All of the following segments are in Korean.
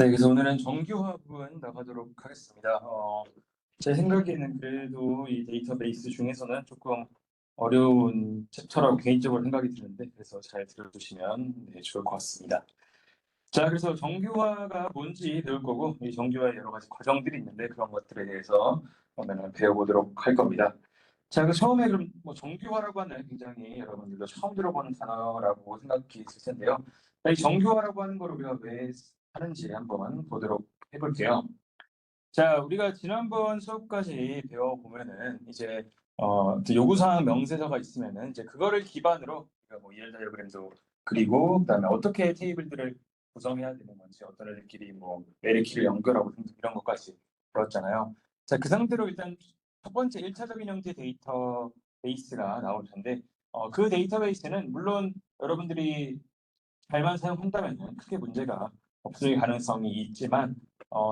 네, 그래서 오늘은 정규화 부분 나가도록 하겠습니다. 제 생각에는 그래도 이 데이터베이스 중에서는 조금 어려운 챕터라고 개인적으로 생각이 드는데, 그래서 잘 들어주시면 네, 좋을 것 같습니다. 자, 그래서 정규화가 뭔지 배울 거고, 이 정규화의 여러 가지 과정들이 있는데 그런 것들에 대해서 오늘은 배워보도록 할 겁니다. 자, 그 처음에 그럼 뭐 정규화라고 하는 굉장히 여러분들도 처음 들어보는 단어라고 생각이 있을 텐데요. 이 정규화라고 하는 걸 우리가 왜 하는지 한번 보도록 해볼게요. 자, 우리가 지난번 수업까지 배워보면은 이제 요구사항 명세서가 있으면은 이제 그거를 기반으로 우리가 뭐 ER 다이어그램도 그리고 그다음에 어떻게 테이블들을 구성해야 되는 건지 어떤 애들끼리 뭐 매리키를 연결하고 등등 이런 것까지 배웠잖아요. 자, 그 상태로 일단 첫 번째 1차적인 형태의 데이터베이스가 나올 텐데 그 데이터베이스는 물론 여러분들이 잘만 사용한다면 크게 문제가 없을 가능성이 있지만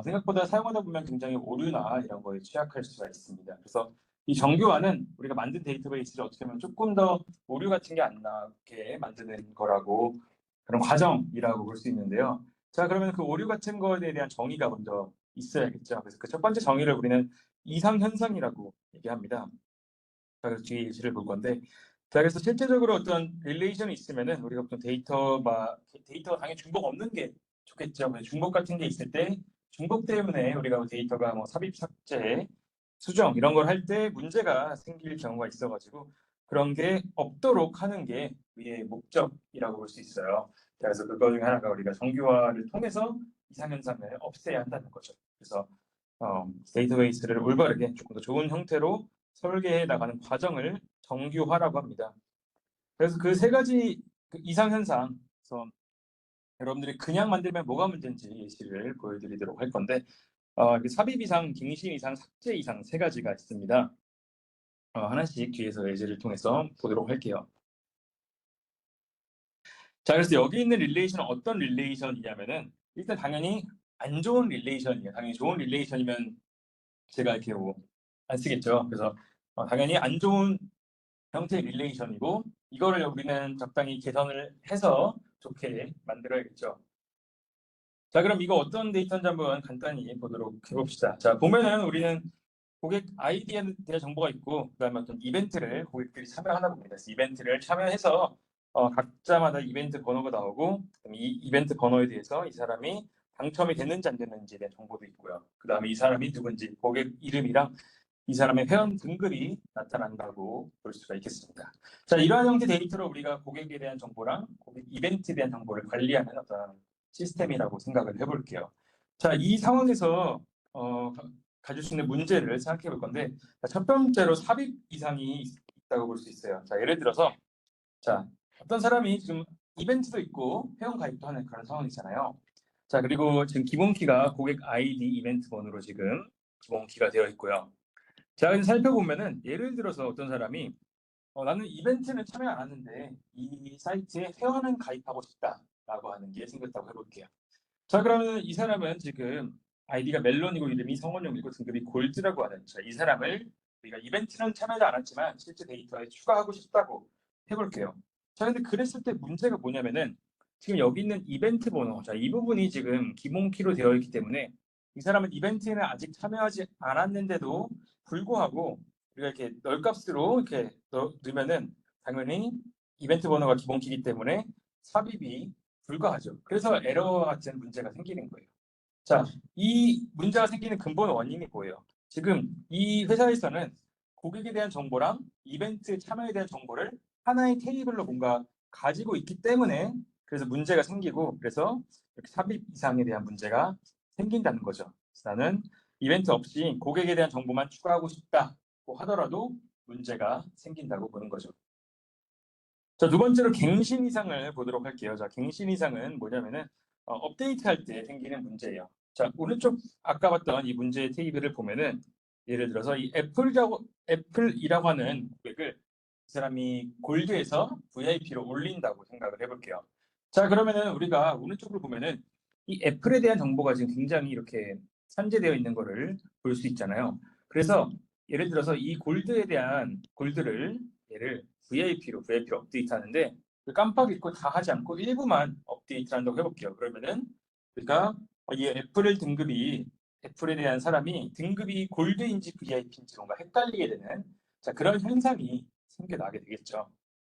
생각보다 사용하다 보면 굉장히 오류나 이런 거에 취약할 수가 있습니다. 그래서 이 정교화는 우리가 만든 데이터베이스를 어떻게 보면 조금 더 오류 같은 게 안 나게 만드는 거라고 그런 과정이라고 볼 수 있는데요. 자, 그러면 그 오류 같은 거에 대한 정의가 먼저 있어야겠죠. 그래서 그 첫 번째 정의를 우리는 이상현상이라고 얘기합니다. 자, 그래서 뒤에 예시를 볼 건데, 자, 그래서 실제적으로 어떤 릴레이션이 있으면은 우리가 보통 데이터가 당연히 중복 없는 게 좋겠죠. 중복 같은 게 있을 때 중복 때문에 우리가 데이터가 뭐 삽입, 삭제, 수정 이런 걸 할 때 문제가 생길 경우가 있어가지고 그런 게 없도록 하는 게 우리의 목적이라고 볼 수 있어요. 자, 그래서 그거 중에 하나가 우리가 정규화를 통해서 이상현상을 없애야 한다는 거죠. 그래서 데이터베이스를 올바르게 조금 더 좋은 형태로 설계해 나가는 과정을 정규화라고 합니다. 그래서 그 세 가지 이상현상, 그래서 여러분들이 그냥 만들면 뭐가 문제인지 예시를 보여드리도록 할 건데, 삽입 이상, 갱신 이상, 삭제 이상 세 가지가 있습니다. 하나씩 뒤에서 예시를 통해서 보도록 할게요. 자, 그래서 여기 있는 릴레이션은 어떤 릴레이션이냐면은 일단 당연히 안 좋은 릴레이션이에요. 당연히 좋은 릴레이션이면 제가 이렇게 뭐 안 쓰겠죠. 그래서 당연히 안 좋은 형태의 릴레이션이고 이거를 우리는 적당히 개선을 해서 좋게 만들어야겠죠. 자, 그럼 이거 어떤 데이터인지 한번 간단히 보도록 해봅시다. 자, 보면은 우리는 고객 아이디에 대한 정보가 있고 그다음에 어떤 이벤트를 고객들이 참여하나 봅니다. 그래서 이벤트를 참여해서 각자마다 이벤트 번호가 나오고 이 이벤트 번호에 대해서 이 사람이 당첨이 됐는지 안 됐는지에 대한 정보도 있고요. 그다음에 이 사람이 누군지 고객 이름이랑 이 사람의 회원 등급이 나타난다고 볼 수가 있겠습니다. 자, 이러한 형태 데이터로 우리가 고객에 대한 정보랑 고객 이벤트에 대한 정보를 관리하는 어떤 시스템이라고 생각을 해볼게요. 자, 이 상황에서 가질 수 있는 문제를 생각해 볼 건데, 첫 번째로 삽입 이상이 있다고 볼 수 있어요. 자, 예를 들어서, 자, 어떤 사람이 지금 이벤트도 있고 회원 가입도 하는 그런 상황이잖아요. 자, 그리고 지금 기본 키가 고객 아이디 이벤트 번호로 지금 기본 키가 되어 있고요. 자, 근데 살펴보면은 예를 들어서 어떤 사람이 나는 이벤트는 참여 안 하는데 이 사이트에 회원은 가입하고 싶다라고 하는 게 생겼다고 해볼게요. 자, 그러면 이 사람은 지금 아이디가 멜론이고 이름이 성원용이고 등급이 골드라고 하는 이 사람을 우리가 이벤트는 참여하지 않았지만 실제 데이터에 추가하고 싶다고 해볼게요. 자, 근데 그랬을 때 문제가 뭐냐면은 지금 여기 있는 이벤트 번호, 자, 이 부분이 지금 기본 키로 되어 있기 때문에 이 사람은 이벤트에는 아직 참여하지 않았는데도 불구하고 우리가 이렇게 널값으로 이렇게 넣으면은 당연히 이벤트 번호가 기본 키이기 때문에 삽입이 불가하죠. 그래서 에러와 같은 문제가 생기는 거예요. 자, 이 문제가 생기는 근본 원인이 뭐예요? 지금 이 회사에서는 고객에 대한 정보랑 이벤트 참여에 대한 정보를 하나의 테이블로 뭔가 가지고 있기 때문에 그래서 문제가 생기고 그래서 이렇게 삽입 이상에 대한 문제가 생긴다는 거죠. 그래서 나는 이벤트 없이 고객에 대한 정보만 추가하고 싶다고 하더라도 문제가 생긴다고 보는 거죠. 자, 두 번째로 갱신 이상을 보도록 할게요. 자, 갱신 이상은 뭐냐면은 업데이트할 때 생기는 문제예요. 자, 오른쪽 아까 봤던 이 문제의 테이블을 보면은 예를 들어서 이 애플이라고 하는 고객을 이 사람이 골드에서 VIP로 올린다고 생각을 해볼게요. 자, 그러면은 우리가 오른쪽으로 보면은 이 애플에 대한 정보가 지금 굉장히 이렇게 산재되어 있는 거를 볼 수 있잖아요. 그래서 예를 들어서 이 골드에 대한 골드를 얘를 VIP로 업데이트 하는데 깜빡 잊고 다 하지 않고 일부만 업데이트 한다고 해볼게요. 그러면은 우리가 이 애플에 대한 사람이 등급이 골드인지 VIP인지 뭔가 헷갈리게 되는 자 그런 현상이 생겨나게 되겠죠.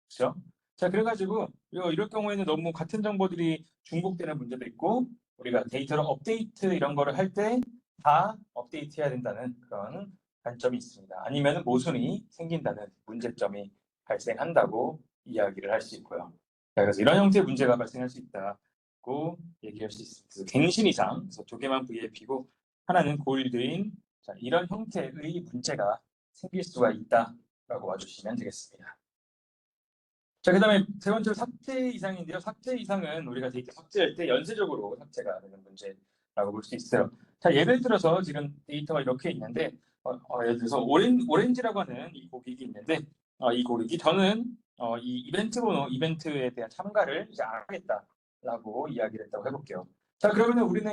그렇죠? 자 그래가지고 이럴 경우에는 너무 같은 정보들이 중복되는 문제도 있고 우리가 데이터를 업데이트 이런 거를 할 때 다 업데이트해야 된다는 그런 단점이 있습니다. 아니면 모순이 생긴다는 문제점이 발생한다고 이야기를 할 수 있고요. 자, 그래서 이런 형태의 문제가 발생할 수 있다고 얘기할 수 있습니다. 그래서 갱신 이상, 그래서 두 개만 VIP고 하나는 골드인 자, 이런 형태의 문제가 생길 수가 있다라고 봐주시면 되겠습니다. 자, 그 다음에 세 번째로 삭제 이상인데요. 삭제 이상은 우리가 데이터 삭제할 때 연쇄적으로 삭제가 되는 문제라고 볼 수 있어요. 자, 예를 들어서 지금 데이터가 이렇게 있는데, 예를 들어서 오렌지라고 하는 이 고객이 있는데, 이 고객이 저는 이 이벤트 번호, 이벤트에 대한 참가를 이제 안 하겠다라고 이야기를 했다고 해볼게요. 자, 그러면 우리는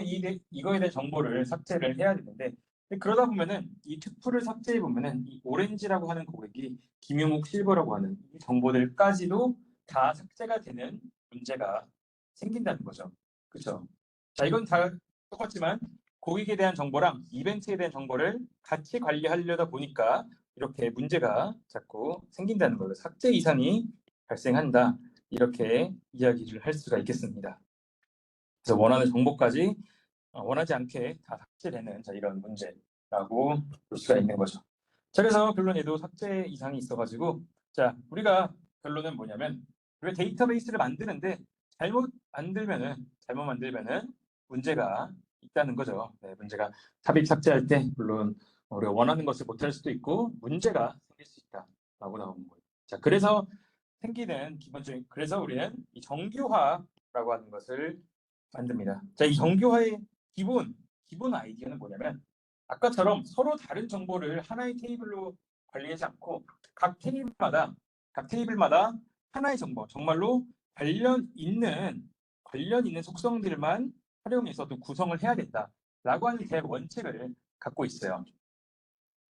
이거에 대한 정보를 삭제를 해야 되는데, 그러다 보면은 이 투표를 삭제해 보면은 이 오렌지라고 하는 고객이 김용욱 실버라고 하는 이 정보들까지도 다 삭제가 되는 문제가 생긴다는 거죠. 그렇죠? 자, 이건 다 똑같지만 고객에 대한 정보랑 이벤트에 대한 정보를 같이 관리하려다 보니까 이렇게 문제가 자꾸 생긴다는 거예요. 삭제 이상이 발생한다. 이렇게 이야기를 할 수가 있겠습니다. 그래서 원하는 정보까지 원하지 않게 다 삭제되는 이런 문제라고 볼 수가 있는 거죠. 자, 그래서 결론에도 삭제 이상이 있어가지고 자 우리가 결론은 뭐냐면 우리가 데이터베이스를 만드는데 잘못 만들면은 문제가 있다는 거죠. 네, 문제가 삽입 삭제할 때 물론 우리가 원하는 것을 못할 수도 있고 문제가 생길 수 있다라고 나오는 거예요. 자, 그래서 생기는 기본적인 그래서 우리는 이 정규화라고 하는 것을 만듭니다. 자, 이 정규화의 기본 아이디어는 뭐냐면 아까처럼 서로 다른 정보를 하나의 테이블로 관리하지 않고 각 테이블마다 하나의 정보, 정말로 관련 있는 속성들만 활용해서 또 구성을 해야 된다라고 하는 대 원칙을 갖고 있어요.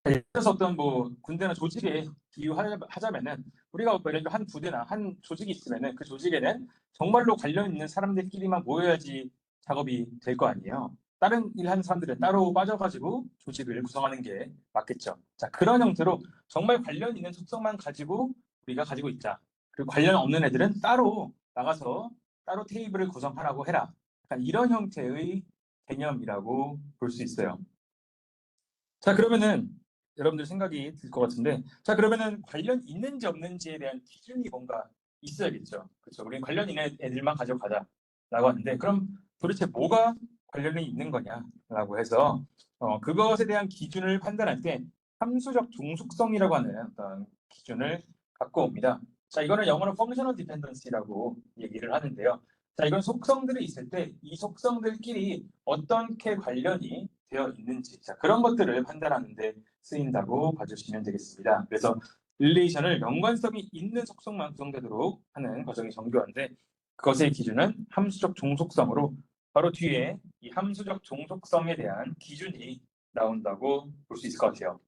예를 들어서 어떤 군대나 조직에 비유하자면은 우리가 예를 들어 한 부대나 한 조직이 있으면은 그 조직에는 정말로 관련 있는 사람들끼리만 모여야지 작업이 될 거 아니에요. 다른 일 하는 사람들은 따로 빠져가지고 조직을 구성하는 게 맞겠죠. 자, 그런 형태로 정말 관련 있는 속성만 가지고 우리가 가지고 있자. 그리고 관련 없는 애들은 따로 나가서 따로 테이블을 구성하라고 해라. 약간 이런 형태의 개념이라고 볼 수 있어요. 자, 그러면은 여러분들 생각이 들 것 같은데, 자, 그러면은 관련 있는지 없는지에 대한 기준이 뭔가 있어야겠죠. 그렇죠. 우리 관련 있는 애들만 가져가자라고 하는데, 그럼 도대체 뭐가 관련이 있는 거냐라고 해서 그것에 대한 기준을 판단할 때 함수적 종속성이라고 하는 어떤 기준을 갖고 옵니다. 자, 이거는 영어로 functional dependency라고 얘기를 하는데요. 자, 이건 속성들이 있을 때 이 속성들끼리 어떻게 관련이 되어 있는지 자, 그런 것들을 판단하는 데 쓰인다고 봐주시면 되겠습니다. 그래서 릴레이션을 연관성이 있는 속성만 구성되도록 하는 과정이 정교한데 그것의 기준은 함수적 종속성으로 바로 뒤에 이 함수적 종속성에 대한 기준이 나온다고 볼 수 있을 것 같아요.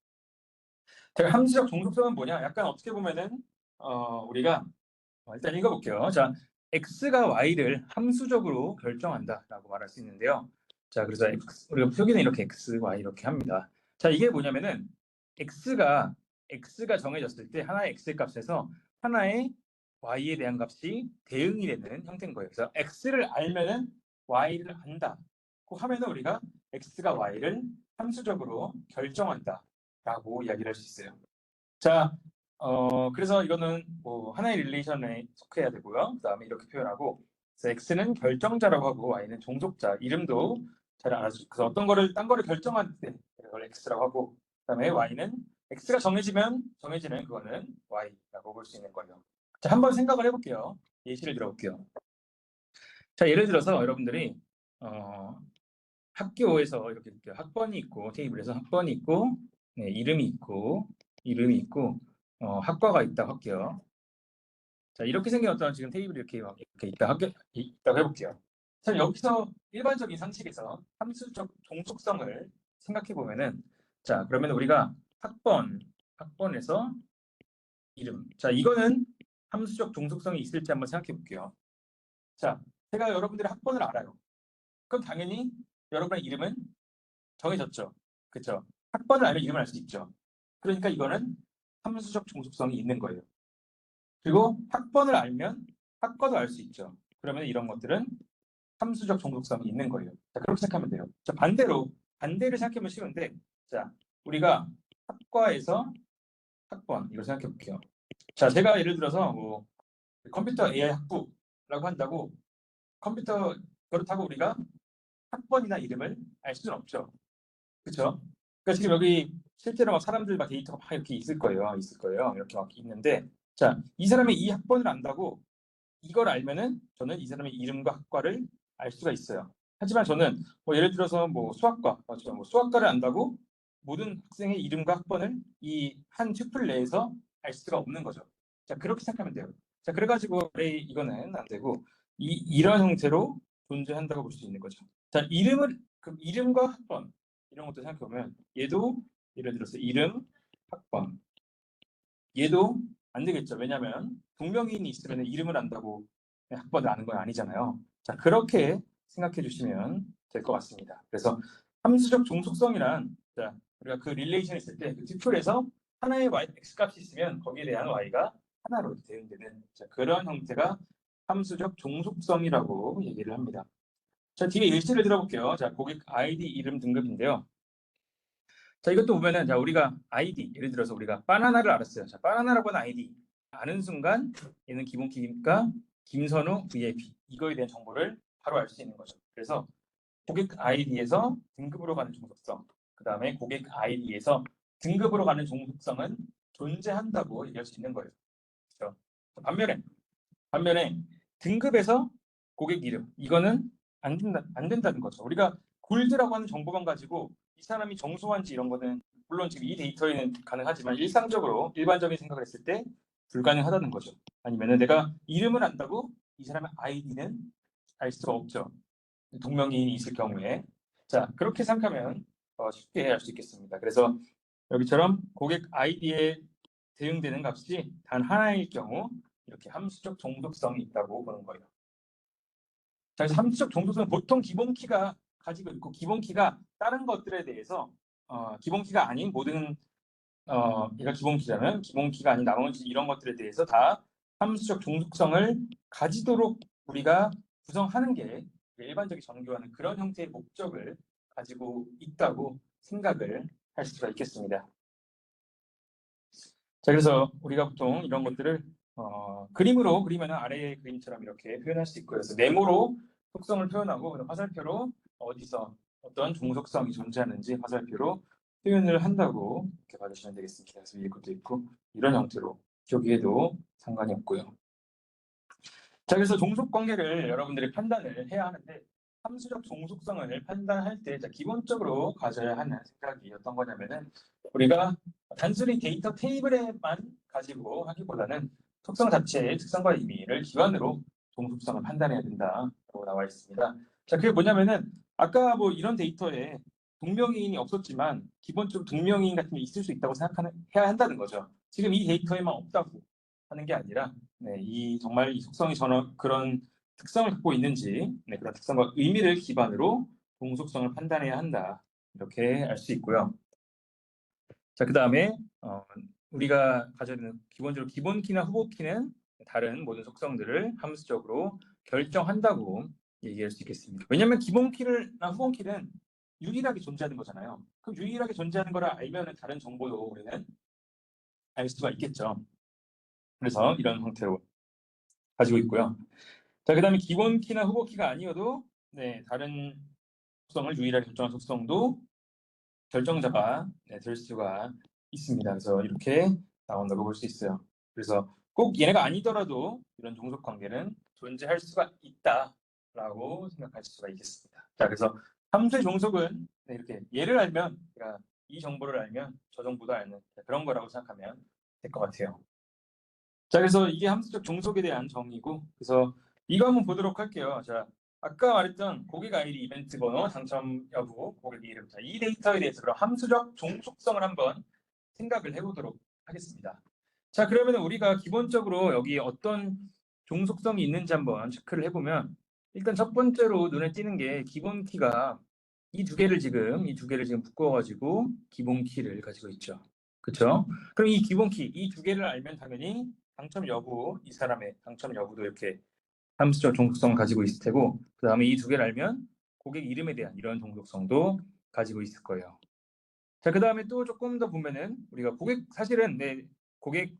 제가 함수적 종속성은 뭐냐? 약간 어떻게 보면은 우리가 일단 읽어볼게요. 자, x가 y를 함수적으로 결정한다라고 말할 수 있는데요. 자, 그래서 우리가 표기는 이렇게 x, y 이렇게 합니다. 자, 이게 뭐냐면은 x가 정해졌을 때 하나의 x 값에서 하나의 y에 대한 값이 대응이 되는 형태인 거예요. 그래서 x를 알면은 y를 안다고 하면은 우리가 x가 y를 함수적으로 결정한다라고 이야기를 할 수 있어요. 자, 그래서 이거는 하나의 릴레이션에 속해야 되고요. 그 다음에 이렇게 표현하고, 그래서 X는 결정자라고 하고, Y는 종속자, 이름도 잘 알아주죠. 그래서 어떤 거를, 딴 거를 결정할 때, 그걸 X라고 하고, 그 다음에 Y는 X가 정해지는 그거는 Y라고 볼 수 있는 거예요. 자, 한번 생각을 해볼게요. 예시를 들어볼게요. 자, 예를 들어서 여러분들이, 학교에서 이렇게 학번이 있고, 테이블에서 학번이 있고, 네, 이름이 있고, 학과가 있다고 할게요. 자, 이렇게 생긴 어떤 지금 테이블이 이렇게 있다고 해볼게요. 자, 여기서 일반적인 상식에서 함수적 종속성을 생각해 보면은, 자, 그러면 우리가 학번에서 이름. 자, 이거는 함수적 종속성이 있을지 한번 생각해 볼게요. 자, 제가 여러분들의 학번을 알아요. 그럼 당연히 여러분의 이름은 정해졌죠. 그렇죠? 학번을 알면 이름을 알 수 있죠. 그러니까 이거는 함수적 종속성이 있는 거예요. 그리고 학번을 알면 학과도 알 수 있죠. 그러면 이런 것들은 함수적 종속성이 있는 거예요. 자, 그렇게 생각하면 돼요. 자, 반대를 생각하면 쉬운데, 자, 우리가 학과에서 학번, 이걸 생각해 볼게요. 자, 제가 예를 들어서 뭐 컴퓨터 AI 학부라고 한다고 컴퓨터 그렇다고 우리가 학번이나 이름을 알 수는 없죠. 그렇죠? 그러니까 지금 여기 실제로 막 사람들 막 데이터가 막 이렇게 있을 거예요. 이렇게 막 있는데, 자, 이 사람의 이 학번을 안다고 이걸 알면은 저는 이 사람의 이름과 학과를 알 수가 있어요. 하지만 저는 뭐 예를 들어서 뭐 수학과, 뭐 수학과를 안다고 모든 학생의 이름과 학번을 이 한 튜플 내에서 알 수가 없는 거죠. 자, 그렇게 생각하면 돼요. 자, 그래가지고 이거는 안 되고 이런 형태로 존재한다고 볼 수 있는 거죠. 자, 이름과 학번 이런 것도 생각해 보면 얘도 예를 들어서 이름, 학번 얘도 안 되겠죠. 왜냐하면 동명이인이 있으면 이름을 안다고 학번을 아는 건 아니잖아요. 자, 그렇게 생각해 주시면 될 것 같습니다. 그래서 함수적 종속성이란, 자, 우리가 그 릴레이션이 있을 때 그 튜플에서 하나의 y, x값이 있으면 거기에 대한 y가 하나로 대응되는, 자, 그런 형태가 함수적 종속성이라고 얘기를 합니다. 자, 뒤에 예시를 들어볼게요. 자, 고객 아이디 이름 등급인데요. 자, 이것도 보면은, 자, 우리가 아이디, 예를 들어서 우리가 바나나를 알았어요. 자, 바나나라고 하는 아이디 아는 순간 얘는 기본키니까 김선우 VIP 이거에 대한 정보를 바로 알 수 있는 거죠. 그래서 고객 아이디에서 등급으로 가는 종속성, 그 다음에 고객 아이디에서 등급으로 가는 종속성은 존재한다고 얘기할 수 있는 거예요. 그렇죠? 반면에 등급에서 고객 이름 이거는 안 된다는 거죠. 우리가 골드라고 하는 정보만 가지고 이 사람이 정소한지 이런 거는 물론 지금 이 데이터에는 가능하지만 일상적으로 일반적인 생각을 했을 때 불가능하다는 거죠. 아니면은 내가 이름을 안다고 이 사람의 아이디는 알 수가 없죠. 동명이인이 있을 경우에. 자, 그렇게 생각하면 쉽게 알 수 있겠습니다. 그래서 여기처럼 고객 아이디에 대응되는 값이 단 하나일 경우 이렇게 함수적 종속성이 있다고 보는 거예요. 자, 그래서 함수적 종속성은 보통 기본키가 가지고 있고 기본키가 다른 것들에 대해서 기본키가 아닌 모든 얘가 기본키라면 기본키가 아닌 나머지 이런 것들에 대해서 다 함수적 종속성을 가지도록 우리가 구성하는 게 일반적인 전교하는 그런 형태의 목적을 가지고 있다고 생각을 할 수가 있겠습니다. 자, 그래서 우리가 보통 이런 것들을 그림으로 그리면 아래의 그림처럼 이렇게 표현할 수 있고, 그래서 네모로 속성을 표현하고 화살표로 어디서 어떤 종속성이 존재하는지 화살표로 표현을 한다고 이렇게 봐주시면 되겠습니다. 그래서 위에 것도 있고 이런 형태로 여기에도 상관이 없고요. 자, 그래서 종속 관계를 여러분들이 판단을 해야 하는데 함수적 종속성을 판단할 때 기본적으로 가져야 하는 생각이 어떤 거냐면은 우리가 단순히 데이터 테이블에만 가지고 하기보다는 속성 자체의 특성과 의미를 기반으로 종속성을 판단해야 된다고 나와 있습니다. 자, 그게 뭐냐면은 아까 뭐 이런 데이터에 동명이인이 없었지만 기본적으로 동명이인 같은 게 있을 수 있다고 해야 한다는 거죠. 지금 이 데이터에만 없다고 하는 게 아니라 정말 이 속성이 그런 특성을 갖고 있는지, 그런 특성과 의미를 기반으로 동속성을 판단해야 한다. 이렇게 알 수 있고요. 자, 그 다음에 우리가 가져야 되는 기본적으로 기본키나 후보키는 다른 모든 속성들을 함수적으로 결정한다고 얘기할 수 있겠습니다. 왜냐하면 기본키나 후보키는 유일하게 존재하는 거잖아요. 그럼 유일하게 존재하는 거를 알면 다른 정보도 우리는 알 수가 있겠죠. 그래서 이런 형태로 가지고 있고요. 자, 그 다음에 기본키나 후보키가 아니어도 다른 속성을 유일하게 결정한 속성도 결정자가 될 수가 있습니다. 그래서 이렇게 나온다고 볼 수 있어요. 그래서 꼭 얘네가 아니더라도 이런 종속 관계는 존재할 수가 있다라고 생각하실 수가 있겠습니다. 자, 그래서 함수의 종속은 이렇게 얘를 알면, 그러니까 이 정보를 알면 저 정보도 알는 그런 거라고 생각하면 될 것 같아요. 자, 그래서 이게 함수적 종속에 대한 정의고, 그래서 이거 한번 보도록 할게요. 자, 아까 말했던 고객 아이디 이벤트 번호 당첨 여부 고객 이름, 자, 이 데이터에 대해서 그럼 함수적 종속성을 한번 생각을 해보도록 하겠습니다. 자, 그러면 우리가 기본적으로 여기 어떤 종속성이 있는지 한번 체크를 해보면, 일단 첫 번째로 눈에 띄는 게 기본 키가 이 두 개를 지금 묶어가지고 기본 키를 가지고 있죠. 그렇죠? 그럼 이 기본 키, 이 두 개를 알면 당연히 당첨 여부, 이 사람의 당첨 여부도 이렇게 함수적 종속성을 가지고 있을 테고, 그 다음에 이 두 개를 알면 고객 이름에 대한 이런 종속성도 가지고 있을 거예요. 자, 그 다음에 또 조금 더 보면은 우리가 사실은 고객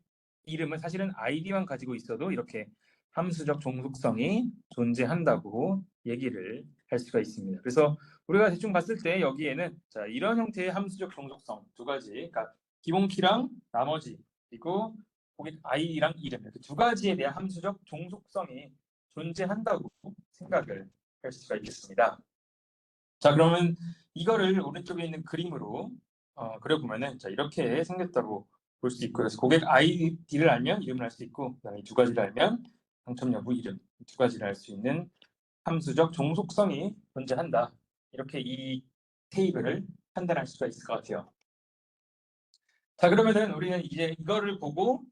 이름은 사실은 아이디만 가지고 있어도 이렇게 함수적 종속성이 존재한다고 얘기를 할 수가 있습니다. 그래서 우리가 대충 봤을 때 여기에는 자, 이런 형태의 함수적 종속성 두 가지, 그러니까 기본 키랑 나머지 그리고 고객 아이디랑 이름 이렇게 두 가지에 대한 함수적 종속성이 존재한다고 생각을 할 수가 있겠습니다. 자, 그러면 이거를 오른쪽에 있는 그림으로 그려보면은 자, 이렇게 생겼다고 볼 수 있고, 그래서 고객 아이디를 알면 이름을 알 수 있고, 그다음에 두 가지를 알면 당첨 여부 이름, 두 가지를 알 수 있는 함수적 종속성이 존재한다. 이렇게 이 테이블을 판단할 수가 있을 것 같아요. 자, 그러면은 우리는 이제 이거를 보고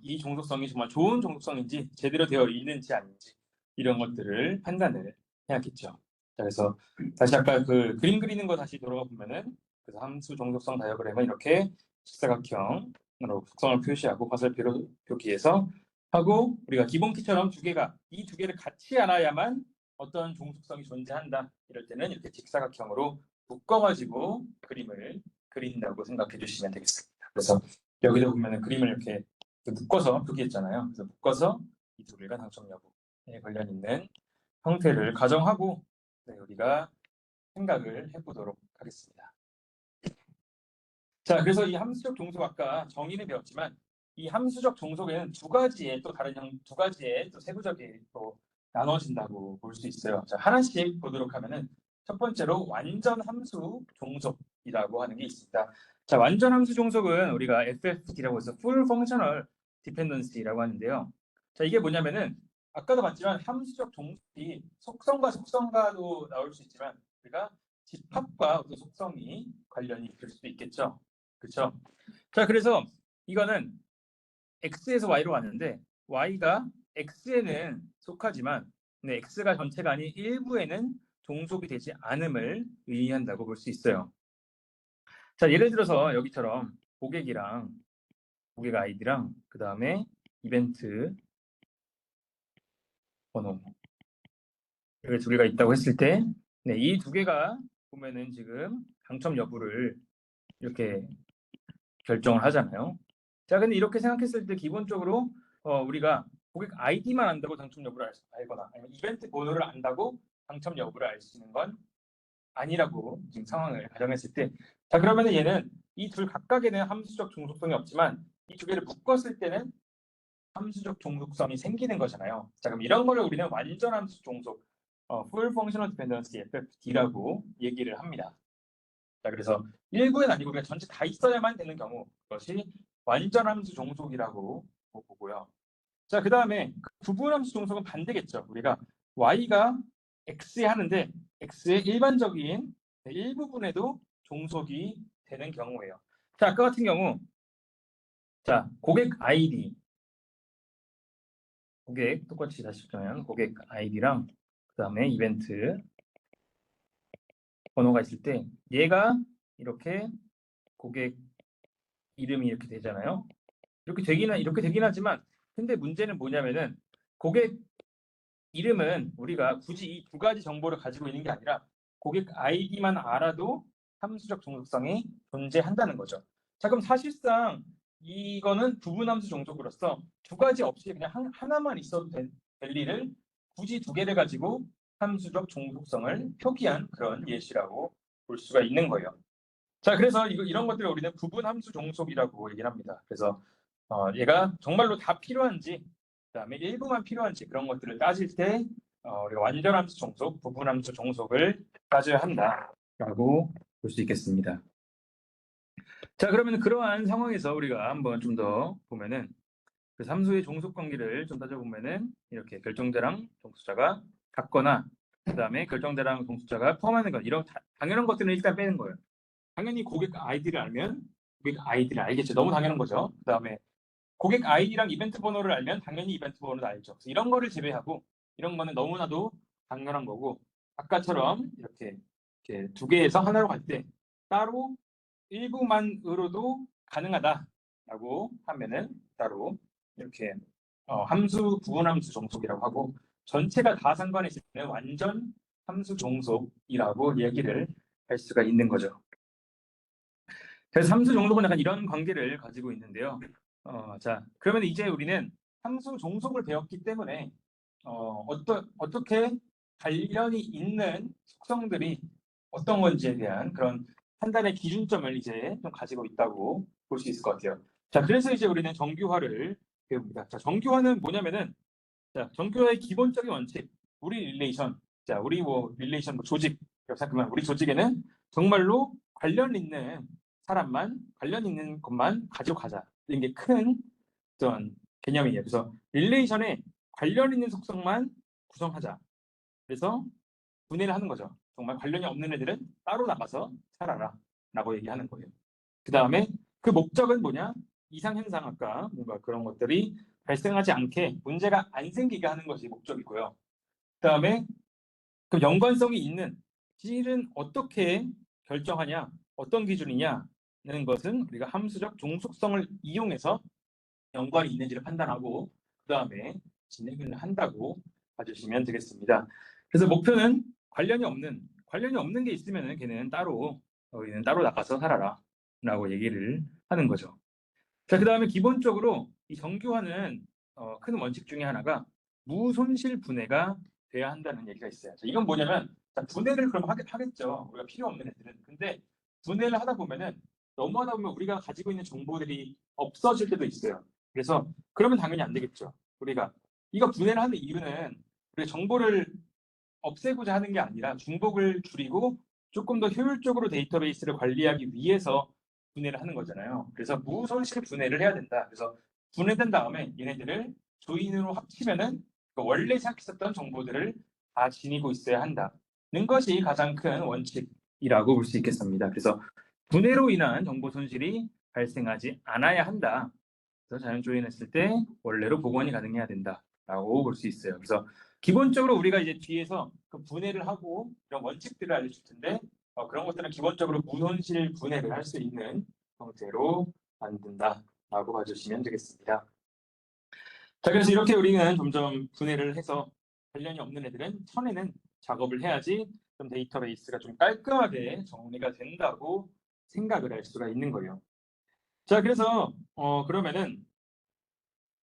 이 종속성이 정말 좋은 종속성인지 제대로 되어 있는지 아닌지 이런 것들을 판단을 해야겠죠. 자, 그래서 다시 아까 그 그림 그리는 거 다시 돌아가 보면은 그래서 함수 종속성 다이어그램은 이렇게 직사각형으로 속성을 표시하고 화살표로 표기해서 하고, 우리가 기본 키처럼 이 두 개를 같이 알아야만 어떤 종속성이 존재한다. 이럴 때는 이렇게 직사각형으로 묶어가지고 그림을 그린다고 생각해 주시면 되겠습니다. 그래서 여기도 보면은 그림을 이렇게 묶어서 표기했잖아요. 그래서 묶어서 이 두 개가 당첨 여부에 관련 있는 형태를 가정하고 우리가 생각을 해보도록 하겠습니다. 자, 그래서 이 함수적 종속 아까 정의는 배웠지만 이 함수적 종속에는 두 가지의 또 세부적이 또 나눠진다고 볼 수 있어요. 자, 하나씩 보도록 하면은 첫 번째로 완전 함수 종속이라고 하는 게 있습니다. 자, 완전 함수 종속은 우리가 FFT라고 해서 Full Functional Dependency라고 하는데요. 자, 이게 뭐냐면은 아까도 봤지만 함수적 종속이 속성과 속성과도 나올 수 있지만 우리가 집합과 어떤 속성이 관련이 있을 수도 있겠죠. 그렇죠? 자, 그래서 이거는 x에서 y로 왔는데 y가 x에는 속하지만 x가 전체가 아닌 일부에는 종속이 되지 않음을 의미한다고 볼 수 있어요. 자, 예를 들어서 여기처럼 고객 아이디랑 그 다음에 이벤트 번호 이렇게 두 개가 있다고 했을 때 이 두 개가 보면은 지금 당첨 여부를 이렇게 결정을 하잖아요. 자, 근데 이렇게 생각했을 때 기본적으로 우리가 고객 아이디만 안다고 당첨 여부를 알거나 아니면 이벤트 번호를 안다고 당첨 여부를 알 수 있는 건 아니라고 지금 상황을 가정했을 때, 자, 그러면 얘는 이 둘 각각에는 함수적 종속성이 없지만 이 두 개를 묶었을 때는 함수적 종속성이 생기는 거잖아요. 자, 그럼 이런 거를 우리는 완전 함수 종속, Full Functional Dependency FFD라고 얘기를 합니다. 자, 그래서 일부는 아니고 그냥 전체 다 있어야만 되는 경우, 그것이 완전 함수 종속이라고 보고요. 자, 그 다음에 부분 함수 종속은 반대겠죠. 우리가 y가 x에 하는데 x의 일반적인 일부분에도 종속이 되는 경우예요. 자, 아까 같은 경우 자, 고객 똑같이 다시 보면 고객 아이디랑 그 다음에 이벤트 번호가 있을 때 얘가 이렇게 고객 이름이 이렇게 되잖아요. 이렇게 되긴 하지만 근데 문제는 뭐냐면은 고객 이름은 우리가 굳이 이 두 가지 정보를 가지고 있는 게 아니라 고객 아이디만 알아도 함수적 종속성이 존재한다는 거죠. 자, 그럼 사실상 이거는 부분함수 종속으로서 두 가지 없이 그냥 하나만 있어도 될 일을 굳이 두 개를 가지고 함수적 종속성을 표기한 그런 예시라고 볼 수가 있는 거예요. 자, 그래서 이런 것들을 우리는 부분함수 종속이라고 얘기를 합니다. 그래서 얘가 정말로 다 필요한지, 그다음에 일부만 필요한지 그런 것들을 따질 때 우리가 완전함수 종속, 부분함수 종속을 따져야 한다라고 볼 수 있겠습니다. 자, 그러면 그러한 상황에서 우리가 한번 좀 더 보면은 그 함수의 종속 관계를 좀 따져보면은 이렇게 결정자랑 종수자가 같거나 그다음에 결정자랑 종수자가 포함하는 것, 이런 당연한 것들은 일단 빼는 거예요. 당연히 고객 아이디를 알면 고객 아이디를 알겠죠. 너무 당연한 거죠. 그다음에 고객 아이디랑 이벤트 번호를 알면 당연히 이벤트 번호도 알죠. 그래서 이런 거를 제외하고 이런 거는 너무나도 당연한 거고, 아까처럼 이렇게 이렇게 두 개에서 하나로 갈 때 따로 일부만으로도 가능하다라고 하면은 따로 이렇게 함수 부분함수 종속이라고 하고, 전체가 다 상관이 있을 때는 완전 함수 종속이라고 얘기를 할 수가 있는 거죠. 그래서 함수 종속은 약간 이런 관계를 가지고 있는데요. 자, 그러면 이제 우리는 함수 종속을 배웠기 때문에 어떻게 관련이 있는 속성들이 어떤 건지에 대한 그런 판단의 기준점을 이제 좀 가지고 있다고 볼 수 있을 것 같아요. 자, 그래서 이제 우리는 정규화를 배웁니다. 자, 정규화는 뭐냐면은, 자, 정규화의 기본적인 원칙, 우리 릴레이션, 자, 우리 뭐 릴레이션 뭐 조직, 생각하면 우리 조직에는 정말로 관련 있는 사람만, 관련 있는 것만 가지고 가자. 이런 게 큰 어떤 개념이에요. 그래서 릴레이션에 관련 있는 속성만 구성하자. 그래서 분해를 하는 거죠. 정말 관련이 없는 애들은 따로 나가서 살아라 라고 얘기하는 거예요. 그 다음에 그 목적은 뭐냐? 이상현상, 아까 뭔가 그런 것들이 발생하지 않게, 문제가 안 생기게 하는 것이 목적이고요. 그 다음에 그 연관성이 있는 실은 어떻게 결정하냐, 어떤 기준이냐는 것은 우리가 함수적 종속성을 이용해서 연관이 있는지를 판단하고 그 다음에 진행을 한다고 봐주시면 되겠습니다. 그래서 목표는 관련이 없는 게 있으면 걔는 따로 얘는 따로 나가서 살아라 라고 얘기를 하는 거죠. 자, 그 다음에 기본적으로 이 정규화는 큰 원칙 중에 하나가 무손실 분해가 돼야 한다는 얘기가 있어요. 자, 이건 뭐냐면, 자, 분해를 그럼 하겠죠. 우리가 필요 없는 애들은. 근데 분해를 하다 보면은 너무 하다 보면 우리가 가지고 있는 정보들이 없어질 때도 있어요. 그래서 그러면 당연히 안 되겠죠. 우리가 이거 분해를 하는 이유는 우리가 정보를 없애고자 하는 게 아니라 중복을 줄이고 조금 더 효율적으로 데이터베이스를 관리하기 위해서 분해를 하는 거잖아요. 그래서 무손실 분해를 해야 된다. 그래서 분해된 다음에 얘네들을 조인으로 합치면은 원래 생각했었던 정보들을 다 지니고 있어야 한다는 것이 가장 큰 원칙이라고 볼 수 있겠습니다. 그래서 분해로 인한 정보 손실이 발생하지 않아야 한다. 그래서 자연 조인했을 때 원래로 복원이 가능해야 된다라고 볼 수 있어요. 그래서 기본적으로 우리가 이제 뒤에서 그 분해를 하고 이런 원칙들을 알려줄 텐데, 그런 것들은 기본적으로 무손실 분해를 할 수 있는 형태로 만든다라고 봐주시면 되겠습니다. 자, 그래서 이렇게 우리는 점점 분해를 해서 관련이 없는 애들은 쳐내는 작업을 해야지 좀 데이터베이스가 좀 깔끔하게 정리가 된다고 생각을 할 수가 있는 거예요. 자, 그래서 그러면은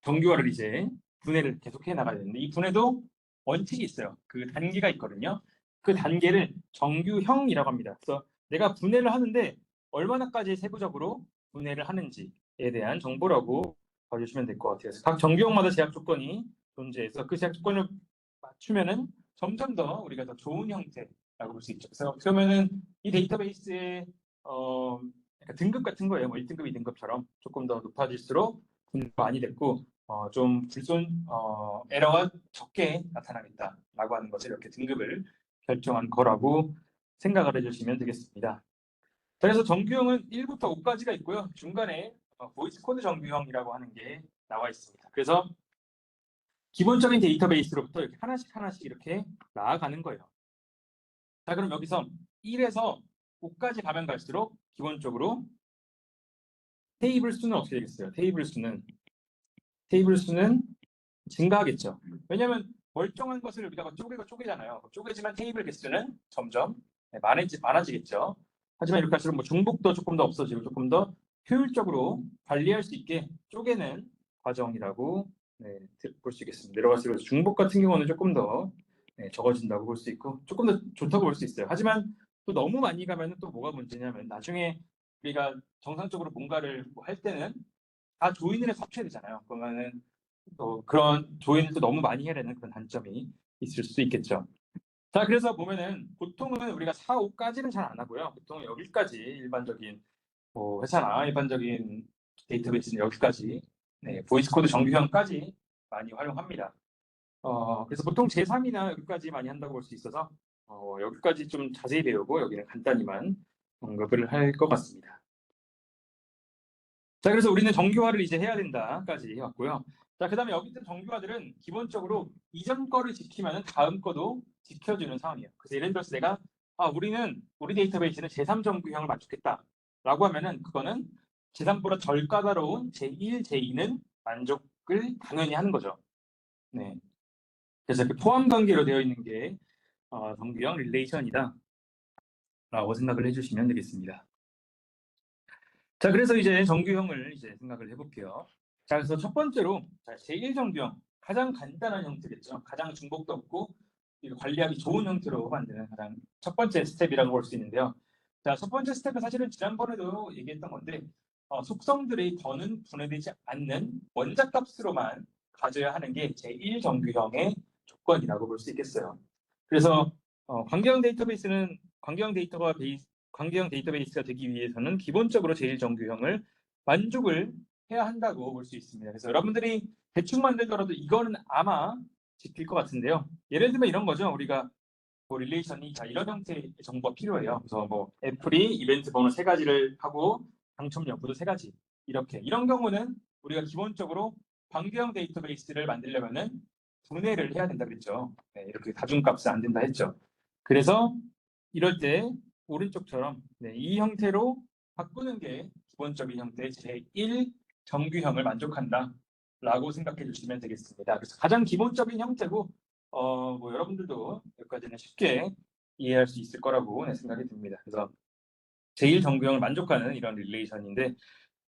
정규화를 이제 분해를 계속해 나가야 되는데, 이 분해도 원칙이 있어요. 그 단계가 있거든요. 그 단계를 정규형이라고 합니다. 그래서 내가 분해를 하는데 얼마나까지 세부적으로 분해를 하는지에 대한 정보라고 봐주시면 될 것 같아요. 각 정규형마다 제약 조건이 존재해서 그 제약 조건을 맞추면은 점점 더 우리가 더 좋은 형태라고 볼 수 있죠. 그래서 그러면은 이 데이터베이스의 약간 등급 같은 거예요. 뭐 1등급, 2등급처럼 조금 더 높아질수록 분해가 많이 됐고 좀 에러가 적게 나타나겠다라고 하는 것을 이렇게 등급을 결정한 거라고 생각을 해주시면 되겠습니다. 그래서 정규형은 1부터 5까지가 있고요. 중간에 보이스 코드 정규형이라고 하는 게 나와 있습니다. 그래서 기본적인 데이터베이스로부터 이렇게 하나씩 이렇게 나아가는 거예요. 자, 그럼 여기서 1에서 5까지 가면 갈수록 기본적으로 테이블 수는 어떻게 되겠어요? 테이블 수는 증가하겠죠. 왜냐하면 멀쩡한 것을 우리가 쪼개잖아요. 쪼개지만 테이블 개수는 점점 많아지겠죠. 하지만 이렇게 할수록 뭐 중복도 조금 더 없어지고 조금 더 효율적으로 관리할 수 있게 쪼개는 과정이라고 볼 수 있겠습니다. 내려갈수록 중복 같은 경우는 조금 더 적어진다고 볼 수 있고 조금 더 좋다고 볼 수 있어요. 하지만 또 너무 많이 가면 또 뭐가 문제냐면 나중에 우리가 정상적으로 뭔가를 할 때는 다 조인을 해서 합쳐야 되잖아요. 그러면은 또 그런 조인을 또 너무 많이 해야 되는 그런 단점이 있을 수 있겠죠. 자, 그래서 보면은 보통은 우리가 4, 5까지는 잘 안 하고요. 보통 여기까지 일반적인 회사나 일반적인 데이터베이스는 여기까지 보이스 코드 정규형까지 많이 활용합니다. 그래서 보통 제3이나 여기까지 많이 한다고 볼 수 있어서 여기까지 좀 자세히 배우고 여기는 간단히만 언급을 할 것 같습니다. 자, 그래서 우리는 정규화를 이제 해야 된다까지 해왔고요. 자, 그 다음에 여기 있는 정규화들은 기본적으로 이전 거를 지키면 다음 거도 지켜주는 상황이에요. 그래서 예를 들어서 내가 우리 데이터베이스는 제3정규형을 만족했다라고 하면은 그거는 제3보다 덜 까다로운 제1, 제2는 만족을 당연히 하는 거죠. 네. 그래서 이렇게 포함 관계로 되어 있는 게 정규형 릴레이션이다 라고 생각을 해주시면 되겠습니다. 자, 그래서 이제 정규형을 이제 생각을 해볼게요. 자, 그래서 첫 번째로 제1정규형 가장 간단한 형태겠죠. 가장 중복도 없고 관리하기 좋은 형태로 만드는 가장 첫 번째 스텝이라고 볼 수 있는데요. 자, 첫 번째 스텝은 사실은 지난번에도 얘기했던 건데 속성들이 더는 분해되지 않는 원자값으로만 가져야 하는 게 제1정규형의 조건이라고 볼 수 있겠어요. 그래서 관계형 데이터베이스가 되기 위해서는 기본적으로 제1정규형을 만족을 해야 한다고 볼 수 있습니다. 그래서 여러분들이 대충 만들더라도 이거는 아마 지킬 것 같은데요. 예를 들면 이런 거죠. 우리가 뭐 릴레이션이 이런 형태의 정보가 필요해요. 그래서 뭐 애플이 이벤트 번호 3가지를 하고 당첨 여부도 3가지 이런 경우는 우리가 기본적으로 관계형 데이터베이스를 만들려면은 분해를 해야 된다 그랬죠. 네, 이렇게 다중값은 안 된다 했죠. 그래서 이럴 때 오른쪽처럼 이 형태로 바꾸는 게 기본적인 형태의 제1 정규형을 만족한다 라고 생각해 주시면 되겠습니다. 그래서 가장 기본적인 형태고 뭐 여러분들도 여기까지는 쉽게 이해할 수 있을 거라고 생각이 듭니다. 그래서 제1 정규형을 만족하는 이런 릴레이션인데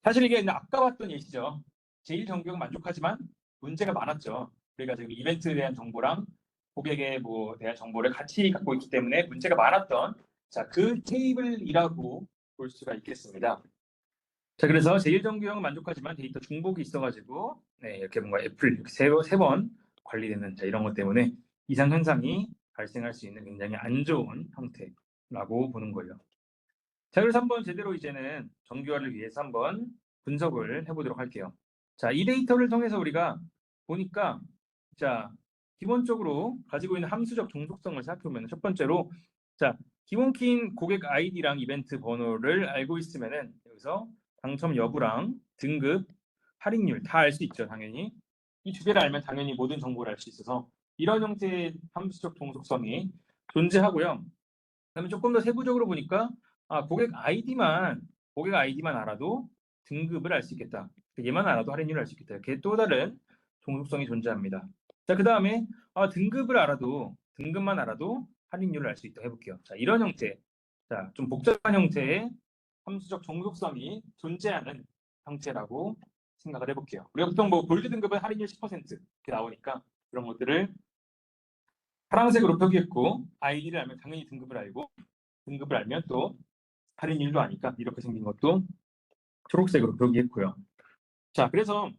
사실 이게 아까 봤던 예시죠. 제1 정규형 만족하지만 문제가 많았죠. 우리가 지금 이벤트에 대한 정보랑 고객에 대한 정보를 같이 갖고 있기 때문에 문제가 많았던 그 테이블이라고 볼 수가 있겠습니다. 자, 그래서 제1정규형은 만족하지만 데이터 중복이 있어가지고 이렇게 뭔가 애플 이렇게 세 번 관리되는 이런 것 때문에 이상 현상이 발생할 수 있는 굉장히 안 좋은 형태라고 보는 거예요. 자, 그래서 한번 제대로 이제는 정규화를 위해서 한번 분석을 해보도록 할게요. 자, 이 데이터를 통해서 우리가 보니까 기본적으로 가지고 있는 함수적 종속성을 생각해보면 첫 번째로 기본 키인 고객 아이디랑 이벤트 번호를 알고 있으면은 여기서 당첨 여부랑 등급, 할인율 다 알 수 있죠, 당연히. 이 두 개를 알면 당연히 모든 정보를 알 수 있어서 이런 형태의 함수적 종속성이 존재하고요. 그다음에 조금 더 세부적으로 보니까 고객 아이디만 알아도 등급을 알 수 있겠다. 얘만 알아도 할인율을 알 수 있겠다. 이렇게 또 다른 종속성이 존재합니다. 자, 그 다음에 등급만 알아도 할인율을 알 수 있다 해볼게요. 자, 이런 형태, 좀 복잡한 형태의 함수적 종속성이 존재하는 형태라고 생각을 해볼게요. 우리가 보통 골드 등급은 할인율 10% 이렇게 나오니까 그런 것들을 파란색으로 표기했고 아이디를 알면 당연히 등급을 알고 등급을 알면 또 할인율도 아니까 이렇게 생긴 것도 초록색으로 표기했고요. 자, 그래서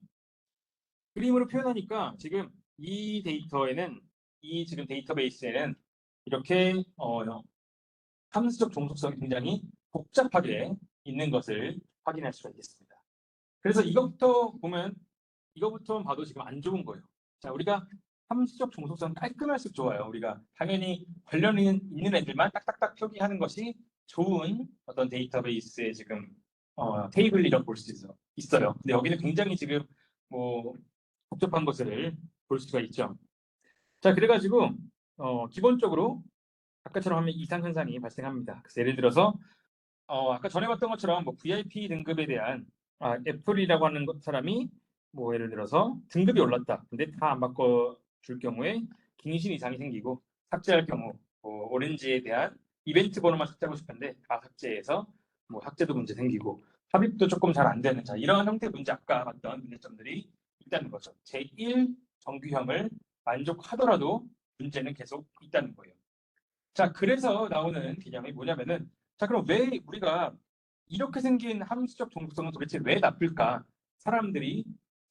그림으로 표현하니까 지금 이 데이터에는 지금 데이터베이스에는 이렇게 함수적 종속성이 굉장히 복잡하게 있는 것을 확인할 수가 있겠습니다. 그래서 이거부터 봐도 지금 안 좋은 거예요. 자, 우리가 함수적 종속성 깔끔할수록 좋아요. 우리가 당연히 관련 있는 애들만 딱딱딱 표기하는 것이 좋은 어떤 데이터베이스의 지금 테이블이라고 볼 수 있어요. 근데 여기는 굉장히 지금 복잡한 것을 볼 수가 있죠. 자, 그래가지고 기본적으로 아까처럼 하면 이상 현상이 발생합니다. 그래서 예를 들어서 아까 전에 봤던 것처럼 VIP 등급에 대한 애플이라고 하는 사람이 예를 들어서 등급이 올랐다. 근데 다 안 바꿔줄 경우에 갱신 이상이 생기고 삭제할 경우 오렌지에 대한 이벤트 번호만 삭제하고 싶은데 다 삭제해서 삭제도 문제 생기고 삽입도 조금 잘 안 되는 이런 형태의 문제 아까 봤던 문제점들이 있다는 거죠. 제1 정규형을 만족하더라도 문제는 계속 있다는 거예요. 자, 그래서 나오는 개념이 뭐냐면은 그럼 왜 우리가 이렇게 생긴 함수적 종속성은 도대체 왜 나쁠까? 사람들이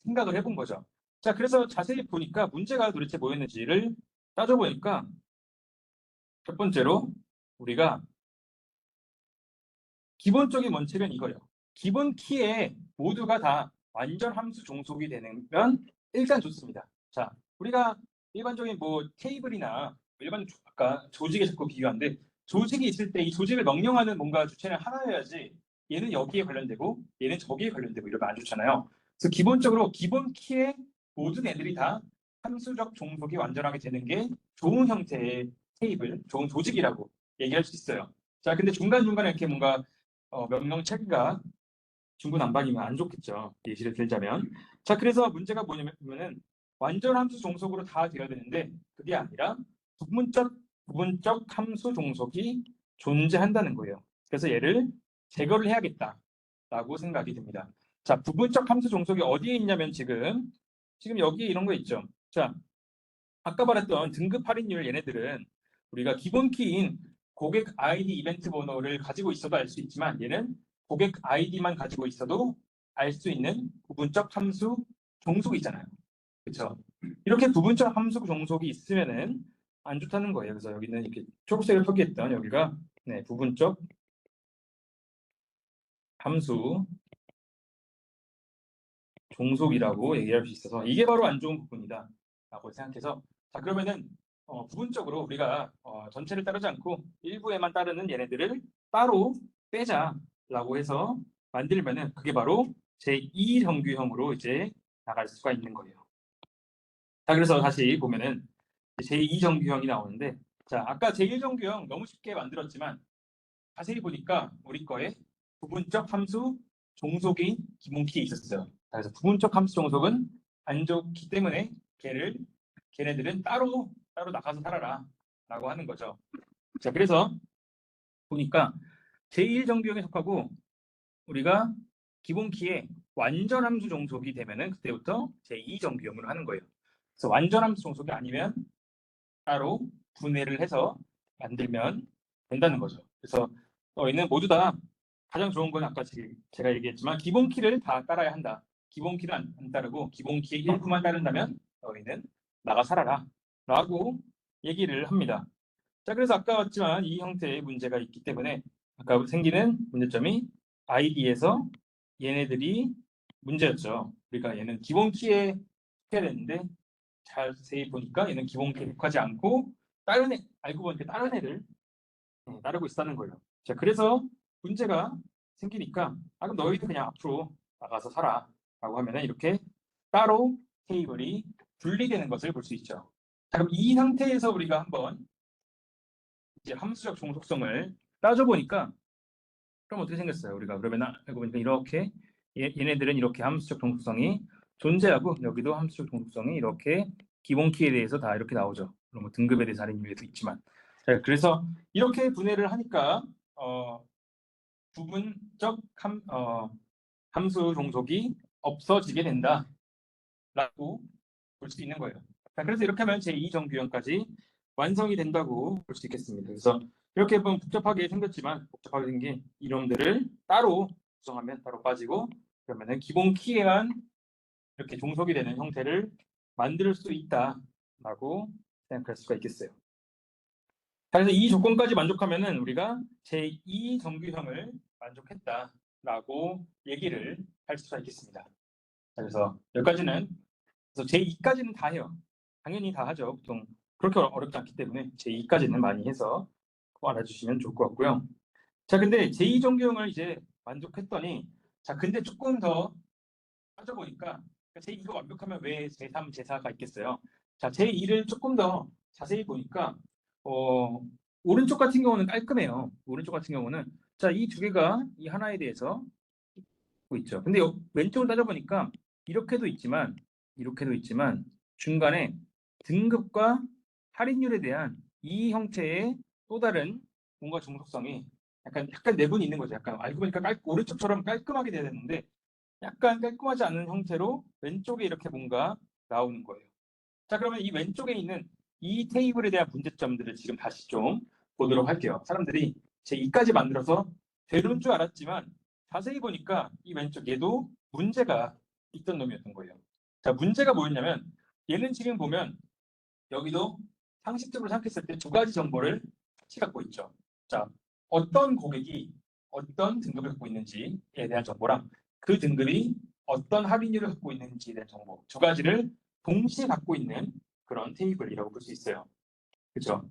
생각을 해본 거죠. 자, 그래서 자세히 보니까 문제가 도대체 뭐였는지를 따져보니까 첫 번째로 우리가 기본적인 원칙은 이거예요. 기본 키에 모두가 다 완전 함수 종속이 되면 일단 좋습니다. 자, 우리가 일반적인 테이블이나 일반 아까 조직에 자꾸 비교하는데 조직이 있을 때 이 조직을 명령하는 뭔가 주체는 하나여야지 얘는 여기에 관련되고 얘는 저기에 관련되고 이러면 안 좋잖아요. 그래서 기본적으로 기본 키에 모든 애들이 다 함수적 종속이 완전하게 되는 게 좋은 형태의 테이블, 좋은 조직이라고 얘기할 수 있어요. 자, 근데 중간중간에 이렇게 뭔가 명령 체계가 중구난방이면 안 좋겠죠. 예시를 들자면. 자, 그래서 문제가 뭐냐면은 완전 함수 종속으로 다 되어야 되는데 그게 아니라 부분적 함수 종속이 존재한다는 거예요. 그래서 얘를 제거를 해야겠다라고 생각이 듭니다. 자, 부분적 함수 종속이 어디에 있냐면 지금 여기 이런 거 있죠. 자, 아까 말했던 등급 할인율 얘네들은 우리가 기본 키인 고객 아이디 이벤트 번호를 가지고 있어도 알 수 있지만 얘는 고객 아이디만 가지고 있어도 알 수 있는 부분적 함수 종속이 있잖아요. 그렇죠? 이렇게 부분적 함수 종속이 있으면은 안 좋다는 거예요. 그래서 여기는 이렇게 초록색을 표기했던 여기가 네, 부분적 함수 종속이라고 얘기할 수 있어서 이게 바로 안 좋은 부분이다 라고 생각해서 자 그러면은 부분적으로 우리가 전체를 따르지 않고 일부에만 따르는 얘네들을 따로 빼자라고 해서 만들면은 그게 바로 제2 정규형으로 이제 나갈 수가 있는 거예요. 자 그래서 다시 보면은 제2 정규형이 나오는데 자 아까 제1 정규형 너무 쉽게 만들었지만 자세히 보니까 우리 거에 부분적 함수 종속이 기본키에 있었어요. 그래서 부분적 함수 종속은 안 좋기 때문에 걔네들은 따로 나가서 살아라 라고 하는 거죠. 자 그래서 보니까 제1정규형에 속하고 우리가 기본키에 완전 함수 종속이 되면은 그때부터 제2정규형으로 하는 거예요. 그래서 완전 함수 종속이 아니면 따로 분해를 해서 만들면 된다는 거죠. 그래서 너희는 모두 다 가장 좋은 건 아까 제가 얘기했지만 기본 키를 다 따라야 한다. 기본 키를 안 따르고 기본 키의 일부만 따른다면 너희는 나가 살아라 라고 얘기를 합니다. 자 그래서 아까 봤지만 이 형태의 문제가 있기 때문에 아까 생기는 문제점이 아이디에서 얘네들이 문제였죠. 그러니까 얘는 기본 키에 해야 되는데 자세히 보니까 얘는 기본 키에 속하지 않고 다른 애 알고 보니까 다른 애를 따르고 있다는 거예요. 자 그래서 문제가 생기니까 그럼 너희도 그냥 앞으로 나가서 살아 라고 하면은 이렇게 따로 테이블이 분리되는 것을 볼 수 있죠. 자 그럼 이 상태에서 우리가 한번 이제 함수적 종속성을 따져보니까 그럼 어떻게 생겼어요? 우리가 그러면 알고 보니까 이렇게 얘네들은 이렇게 함수적 종속성이 존재하고 여기도 함수적 종속성이 이렇게 기본 키에 대해서 다 이렇게 나오죠. 그럼 뭐 등급에 대해서 할인율도 있지만 자, 그래서 이렇게 분해를 하니까 부분적 함수 종속이 없어지게 된다라고 볼 수 있는 거예요. 자, 그래서 이렇게 하면 제2정규형까지 완성이 된다고 볼 수 있겠습니다. 그래서 이렇게 보면 복잡하게 생겼지만 복잡하게 생긴 이름들을 따로 구성하면 따로 빠지고 그러면은 기본 키에만 이렇게 종속이 되는 형태를 만들 수 있다라고 생각할 수가 있겠어요. 자, 그래서 이 조건까지 만족하면은 우리가 제2 정규형을 만족했다라고 얘기를 할 수가 있겠습니다. 자, 그래서 여기까지는 그래서 제2까지는 다 해요. 당연히 다 하죠. 보통 그렇게 어렵지 않기 때문에 제2까지는 많이 해서 알아주시면 좋을 것 같고요. 자, 근데 제2 정규형을 이제 만족했더니 자, 근데 조금 더 따져보니까 제2가 완벽하면 왜 제3, 제4가 있겠어요? 자, 제2를 조금 더 자세히 보니까 오른쪽 같은 경우는 깔끔해요. 오른쪽 같은 경우는 자, 이 두 개가 이 하나에 대해서 있죠. 근데 왼쪽을 따져보니까 이렇게도 있지만 중간에 등급과 할인율에 대한 이 형태의 또 다른 뭔가 종속성이 약간 내분이 있는 거죠. 약간 알고 보니까 오른쪽처럼 깔끔하게 돼야 되는데 약간 깔끔하지 않은 형태로 왼쪽에 이렇게 뭔가 나오는 거예요. 자, 그러면 이 왼쪽에 있는 이 테이블에 대한 문제점들을 지금 다시 좀 보도록 할게요. 사람들이 제 2까지 만들어서 되는 줄 알았지만 자세히 보니까 이 왼쪽 얘도 문제가 있던 놈이었던 거예요. 자, 문제가 뭐였냐면 얘는 지금 보면 여기도 상식적으로 생각했을 때 두 가지 정보를 같이 갖고 있죠. 자, 어떤 고객이 어떤 등급을 갖고 있는지에 대한 정보랑 그 등급이 어떤 할인율을 갖고 있는지에 대한 정보 두 가지를 동시에 갖고 있는 그런 테이블이라고 볼 수 있어요. 그렇죠?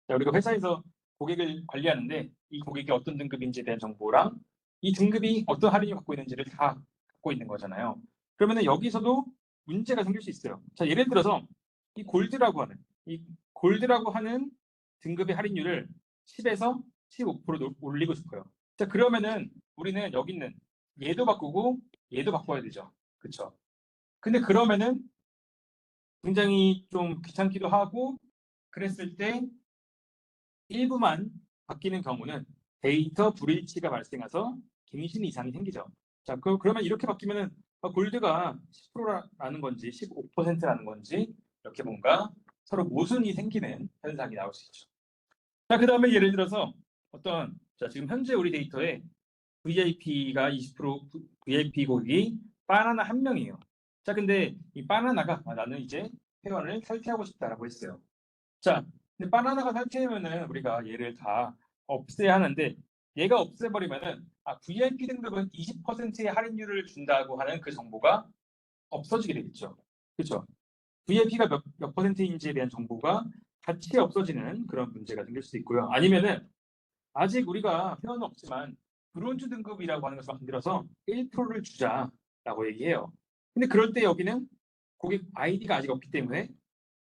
자, 우리가 회사에서 고객을 관리하는데 이 고객이 어떤 등급인지에 대한 정보랑 이 등급이 어떤 할인을 갖고 있는지를 다 갖고 있는 거잖아요. 그러면 여기서도 문제가 생길 수 있어요. 자, 예를 들어서 이 골드라고 하는 등급의 할인율을 10에서 15% 올리고 싶어요. 자, 그러면은 우리는 여기 있는 얘도 바꾸고 얘도 바꿔야 되죠. 그쵸? 근데 그러면은 굉장히 좀 귀찮기도 하고 그랬을 때 일부만 바뀌는 경우는 데이터 불일치가 발생해서 갱신 이상이 생기죠. 자, 그러면 이렇게 바뀌면은 골드가 10%라는 건지 15%라는 건지 이렇게 뭔가 서로 모순이 생기는 현상이 나올 수 있죠. 자, 그 다음에 예를 들어서 자, 지금 현재 우리 데이터에 VIP가 20% VIP 고객이 바나나 한 명이에요. 자, 근데 이 바나나가 나는 이제 회원을 탈퇴하고 싶다라고 했어요. 자, 근데 바나나가 탈퇴하면은 우리가 얘를 다 없애야 하는데 얘가 없애버리면은 VIP 등급은 20%의 할인율을 준다고 하는 그 정보가 없어지게 되겠죠. 그렇죠? VIP가 몇 퍼센트인지에 대한 정보가 같이 없어지는 그런 문제가 생길 수 있고요. 아니면은 아직 우리가 회원은 없지만 브론즈 등급이라고 하는 것을 만들어서 1%를 주자라고 얘기해요. 근데 그럴 때 여기는 고객 아이디가 아직 없기 때문에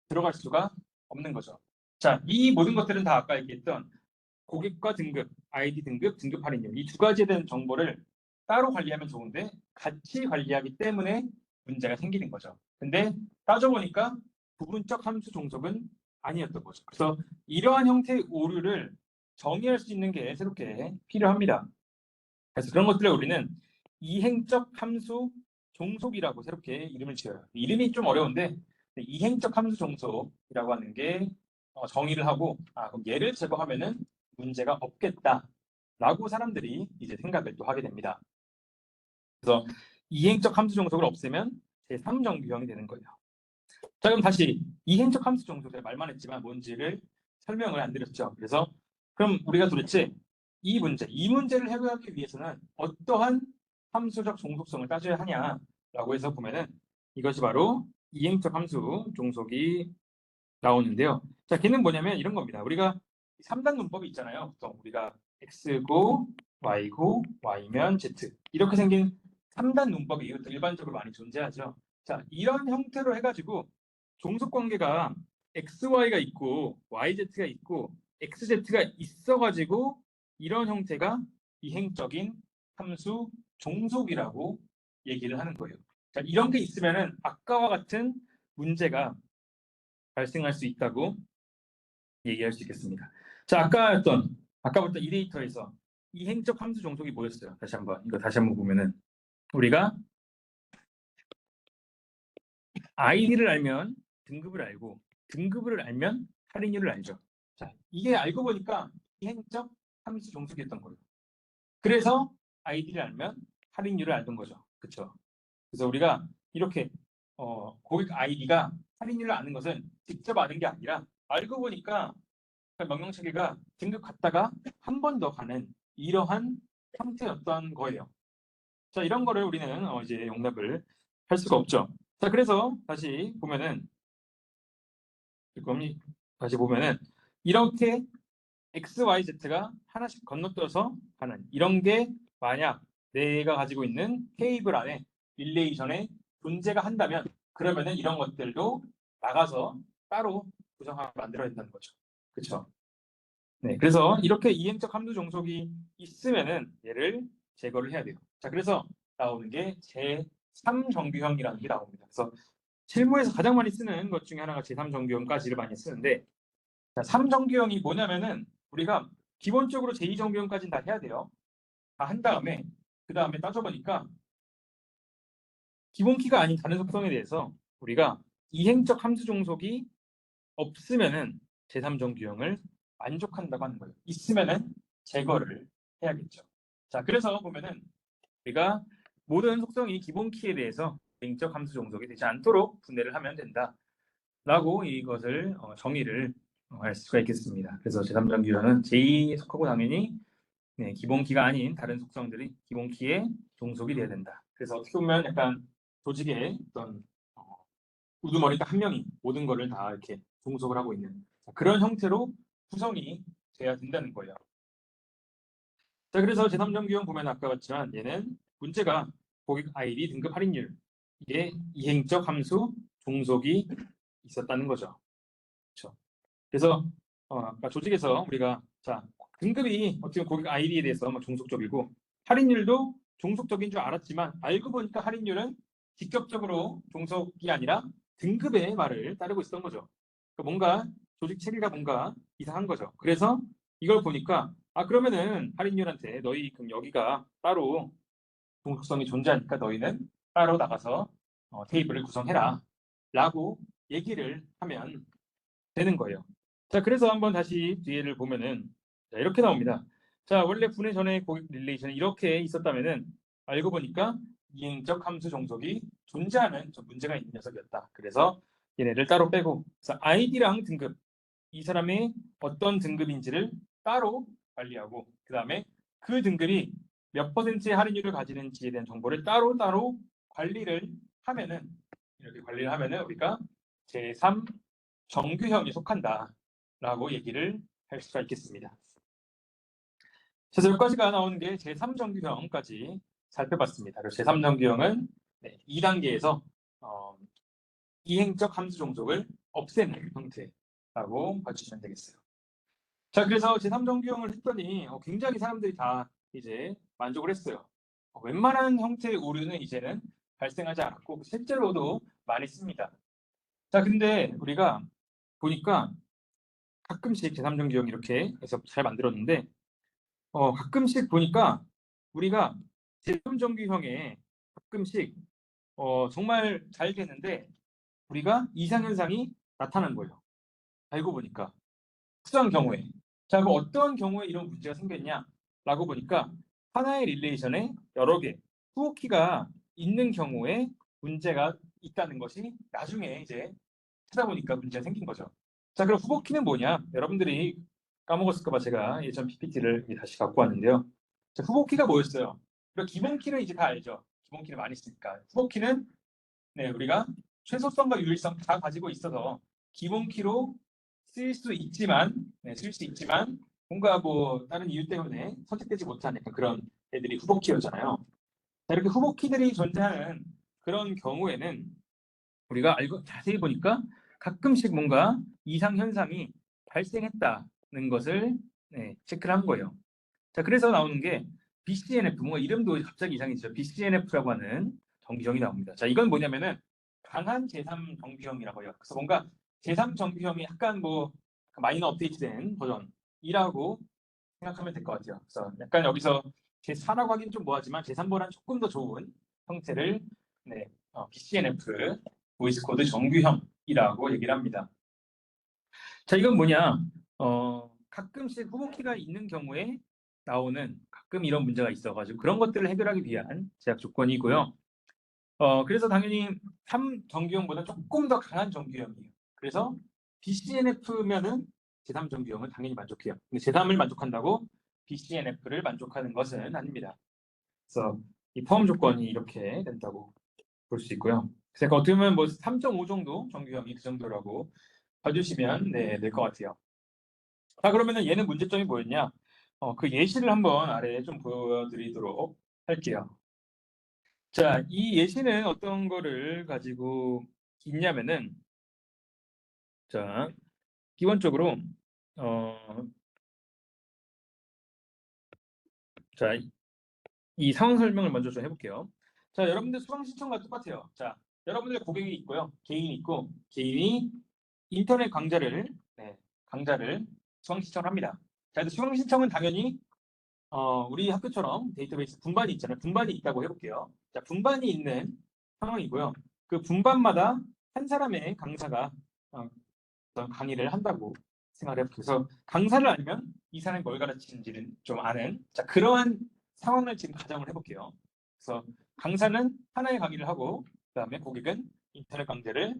들어갈 수가 없는 거죠. 자, 이 모든 것들은 다 아까 얘기했던 고객과 등급, 아이디 등급, 등급 할인율 이 두 가지에 대한 정보를 따로 관리하면 좋은데 같이 관리하기 때문에 문제가 생기는 거죠. 근데 따져보니까 부분적 함수 종속은 아니었던 거죠. 그래서 이러한 형태의 오류를 정의할 수 있는 게 새롭게 필요합니다. 그래서 그런 것들을 우리는 이행적 함수 종속이라고 새롭게 이름을 지어요. 이름이 좀 어려운데 이행적 함수 종속이라고 하는 게 정의를 하고 그럼 얘를 제거하면은 문제가 없겠다라고 사람들이 이제 생각을 또 하게 됩니다. 그래서 이행적 함수 종속을 없애면 제3정규형이 되는 거예요. 자, 그럼 다시 이행적 함수 종속 제가 말만 했지만 뭔지를 설명을 안 드렸죠. 그래서 그럼 우리가 도대체 이 문제를 해결하기 위해서는 어떠한 함수적 종속성을 따져야 하냐라고 해서 보면은 이것이 바로 이행적 함수 종속이 나오는데요. 자, 걔는 뭐냐면 이런 겁니다. 우리가 3단 문법이 있잖아요. 보통 우리가 x고 y고 y면 z 이렇게 생긴 3단 문법이 일반적으로 많이 존재하죠. 자, 이런 형태로 해가지고 종속 관계가 xy가 있고 yz가 있고 xz가 있어가지고 이런 형태가 이행적인 함수 종속이라고 얘기를 하는 거예요. 자, 이런 게 있으면은 아까와 같은 문제가 발생할 수 있다고 얘기할 수 있겠습니다. 자, 아까부터 이 데이터에서 이행적 함수 종속이 뭐였어요? 이거 다시 한번 보면은 우리가 아이디를 알면 등급을 알고 등급을 알면 할인율을 알죠. 자, 이게 알고 보니까 이행적 함수 종속이었던 거예요. 그래서 아이디를 알면 할인율을 알던 거죠. 그렇죠? 그래서 우리가 이렇게 고객 아이디가 할인율을 아는 것은 직접 아는 게 아니라 알고 보니까 명령체계가 등급 갔다가 한 번 더 가는 이러한 형태였던 거예요. 자, 이런 거를 우리는 이제 용납을 할 수가 없죠. 자, 그래서 다시 보면은 이렇게 x, y, z가 하나씩 건너뛰어서 가는 이런 게 만약 내가 가지고 있는 테이블 안에 릴레이션에 존재가 한다면 그러면은 이런 것들도 나가서 따로 구성하고 만들어야 된다는 거죠. 그렇죠? 네, 그래서 이렇게 이행적 함수 종속이 있으면은 얘를 제거를 해야 돼요. 자, 그래서 나오는 게 제3정규형이라는 게 나옵니다. 그래서 실무에서 가장 많이 쓰는 것 중에 하나가 제3정규형까지를 많이 쓰는데, 자, 3정규형이 뭐냐면은 우리가 기본적으로 제2정규형까지는 다 해야 돼요. 다 한 다음에 그 다음에 따져보니까 기본 키가 아닌 다른 속성에 대해서 우리가 이행적 함수 종속이 없으면은 제3정규형을 만족한다고 하는 거예요. 있으면은 제거를 해야겠죠. 자, 그래서 보면은 우리가 모든 속성이 기본 키에 대해서 이행적 함수 종속이 되지 않도록 분해를 하면 된다라고 이것을 정의를 할 수가 있겠습니다. 그래서 제3정규형은 제2에 속하고 당연히 기본 키가 아닌 다른 속성들이 기본 키에 종속이 돼야 된다. 그래서 어떻게 보면 약간 조직의 어떤 우두머리가 한 명이 모든 거를 다 이렇게 종속을 하고 있는 그런 형태로 구성이 돼야 된다는 거예요. 자, 그래서 제3정규형 보면 아까 봤지만 얘는 문제가 고객 아이디 등급 할인율 이게 이행적 함수 종속이 있었다는 거죠. 그렇죠? 그래서 아까 조직에서 우리가 자, 등급이 어떻게 고객 아이디에 대해서 종속적이고 할인율도 종속적인 줄 알았지만 알고 보니까 할인율은 직접적으로 종속이 아니라 등급의 말을 따르고 있었던 거죠. 그러니까 뭔가 조직 체계가 뭔가 이상한 거죠. 그래서 이걸 보니까 그러면은 할인율한테 너희 그럼 여기가 따로 종속성이 존재하니까 너희는 따로 나가서 테이블을 구성해라 라고 얘기를 하면 되는 거예요. 자, 그래서 한번 다시 뒤에를 보면은 자, 이렇게 나옵니다. 자, 원래 분해 전에 고객 릴레이션이 이렇게 있었다면은 알고 보니까 이행적 함수 종속이 존재하는 좀 문제가 있는 녀석이었다. 그래서 얘네를 따로 빼고 그래서 아이디랑 등급 이 사람의 어떤 등급인지를 따로 관리하고 그 다음에 그 등급이 몇 퍼센트의 할인율을 가지는지에 대한 정보를 따로 관리를 하면은 이렇게 관리를 하면은 우리가 제3 정규형에 속한다라고 얘기를 할 수가 있겠습니다. 그래서 여기까지가 나오는 게 제3정규형까지 살펴봤습니다. 그래서 제3정규형은 2단계에서 이행적 함수 종속을 없애는 형태라고 봐주시면 되겠어요. 자, 그래서 제3정규형을 했더니 굉장히 사람들이 다 이제 만족을 했어요. 웬만한 형태의 오류는 이제는 발생하지 않았고 실제로도 많이 씁니다. 자, 근데 우리가 보니까 가끔씩 제3정규형 이렇게 해서 잘 만들었는데 가끔씩 보니까 우리가 제3정규형에 가끔씩 정말 잘 되는데 우리가 이상현상이 나타난 거예요. 알고 보니까 특수한 경우에 자, 그럼 어떤 경우에 이런 문제가 생겼냐라고 보니까 하나의 릴레이션에 여러 개 후보키가 있는 경우에 문제가 있다는 것이 나중에 이제 찾아보니까 문제가 생긴 거죠. 자, 그럼 후보키는 뭐냐? 여러분들이 까먹었을까봐 제가 예전 PPT를 다시 갖고 왔는데요. 자, 후보키가 뭐였어요? 그리고 기본키는 이제 다 알죠. 기본키를 많이 쓰니까. 후보키는 우리가 최소성과 유일성 다 가지고 있어서 기본키로 쓸 수 있지만 뭔가 뭐 다른 이유 때문에 선택되지 못하니까 그런 애들이 후보키였잖아요. 자, 이렇게 후보키들이 존재하는 그런 경우에는 우리가 알고 자세히 보니까 가끔씩 뭔가 이상 현상이 발생했다는 것을 체크를 한 거예요. 자, 그래서 나오는 게 BCNF, 뭔가 이름도 갑자기 이상해지죠. BCNF라고 하는 정규형이 나옵니다. 자, 이건 뭐냐면은 강한 제3 정규형이라고 해요. 그래서 뭔가 제3 정규형이 약간 뭐 마이너 업데이트된 버전이라고 생각하면 될 것 같아요. 그래서 약간 여기서 제4라고 하기는 좀 뭐하지만 제3보다는 조금 더 좋은 형태를 BCNF, 보이스 코드 정규형이라고 얘기를 합니다. 자, 이건 뭐냐? 가끔씩 후보키가 있는 경우에 나오는 가끔 이런 문제가 있어가지고 그런 것들을 해결하기 위한 제약 조건이고요. 그래서 당연히 3 정규형보다 조금 더 강한 정규형이에요. 그래서 BCNF면은 제3 정규형은 당연히 만족해요. 근데 제3을 만족한다고 BCNF를 만족하는 것은 아닙니다. 그래서 이 포함 조건이 이렇게 된다고 볼 수 있고요. 그래서 어떻게 보면 뭐 3.5 정도 정규형이 그 정도라고 봐주시면 될 것 같아요. 자, 그러면은 얘는 문제점이 뭐였냐? 그 예시를 한번 아래에 좀 보여드리도록 할게요. 자, 이 예시는 어떤 거를 가지고 있냐면은 자, 기본적으로 자, 이 상황 설명을 먼저 좀 해볼게요. 자, 여러분들 수강 신청과 똑같아요. 자, 여러분들 고객이 있고요. 개인이 있고 개인이 인터넷 강좌를 수강 신청을 합니다. 자, 수강 신청은 당연히 우리 학교처럼 데이터베이스 분반이 있잖아요. 분반이 있다고 해볼게요. 자, 분반이 있는 상황이고요. 그 분반마다 한 사람의 강사가 어떤 강의를 한다고 생각을 해볼게요. 그래서 강사를 알면 이 사람이 뭘 가르치는지는 좀 아는 그러한 상황을 지금 가정을 해볼게요. 그래서 강사는 하나의 강의를 하고 그다음에 고객은 인터넷 강좌를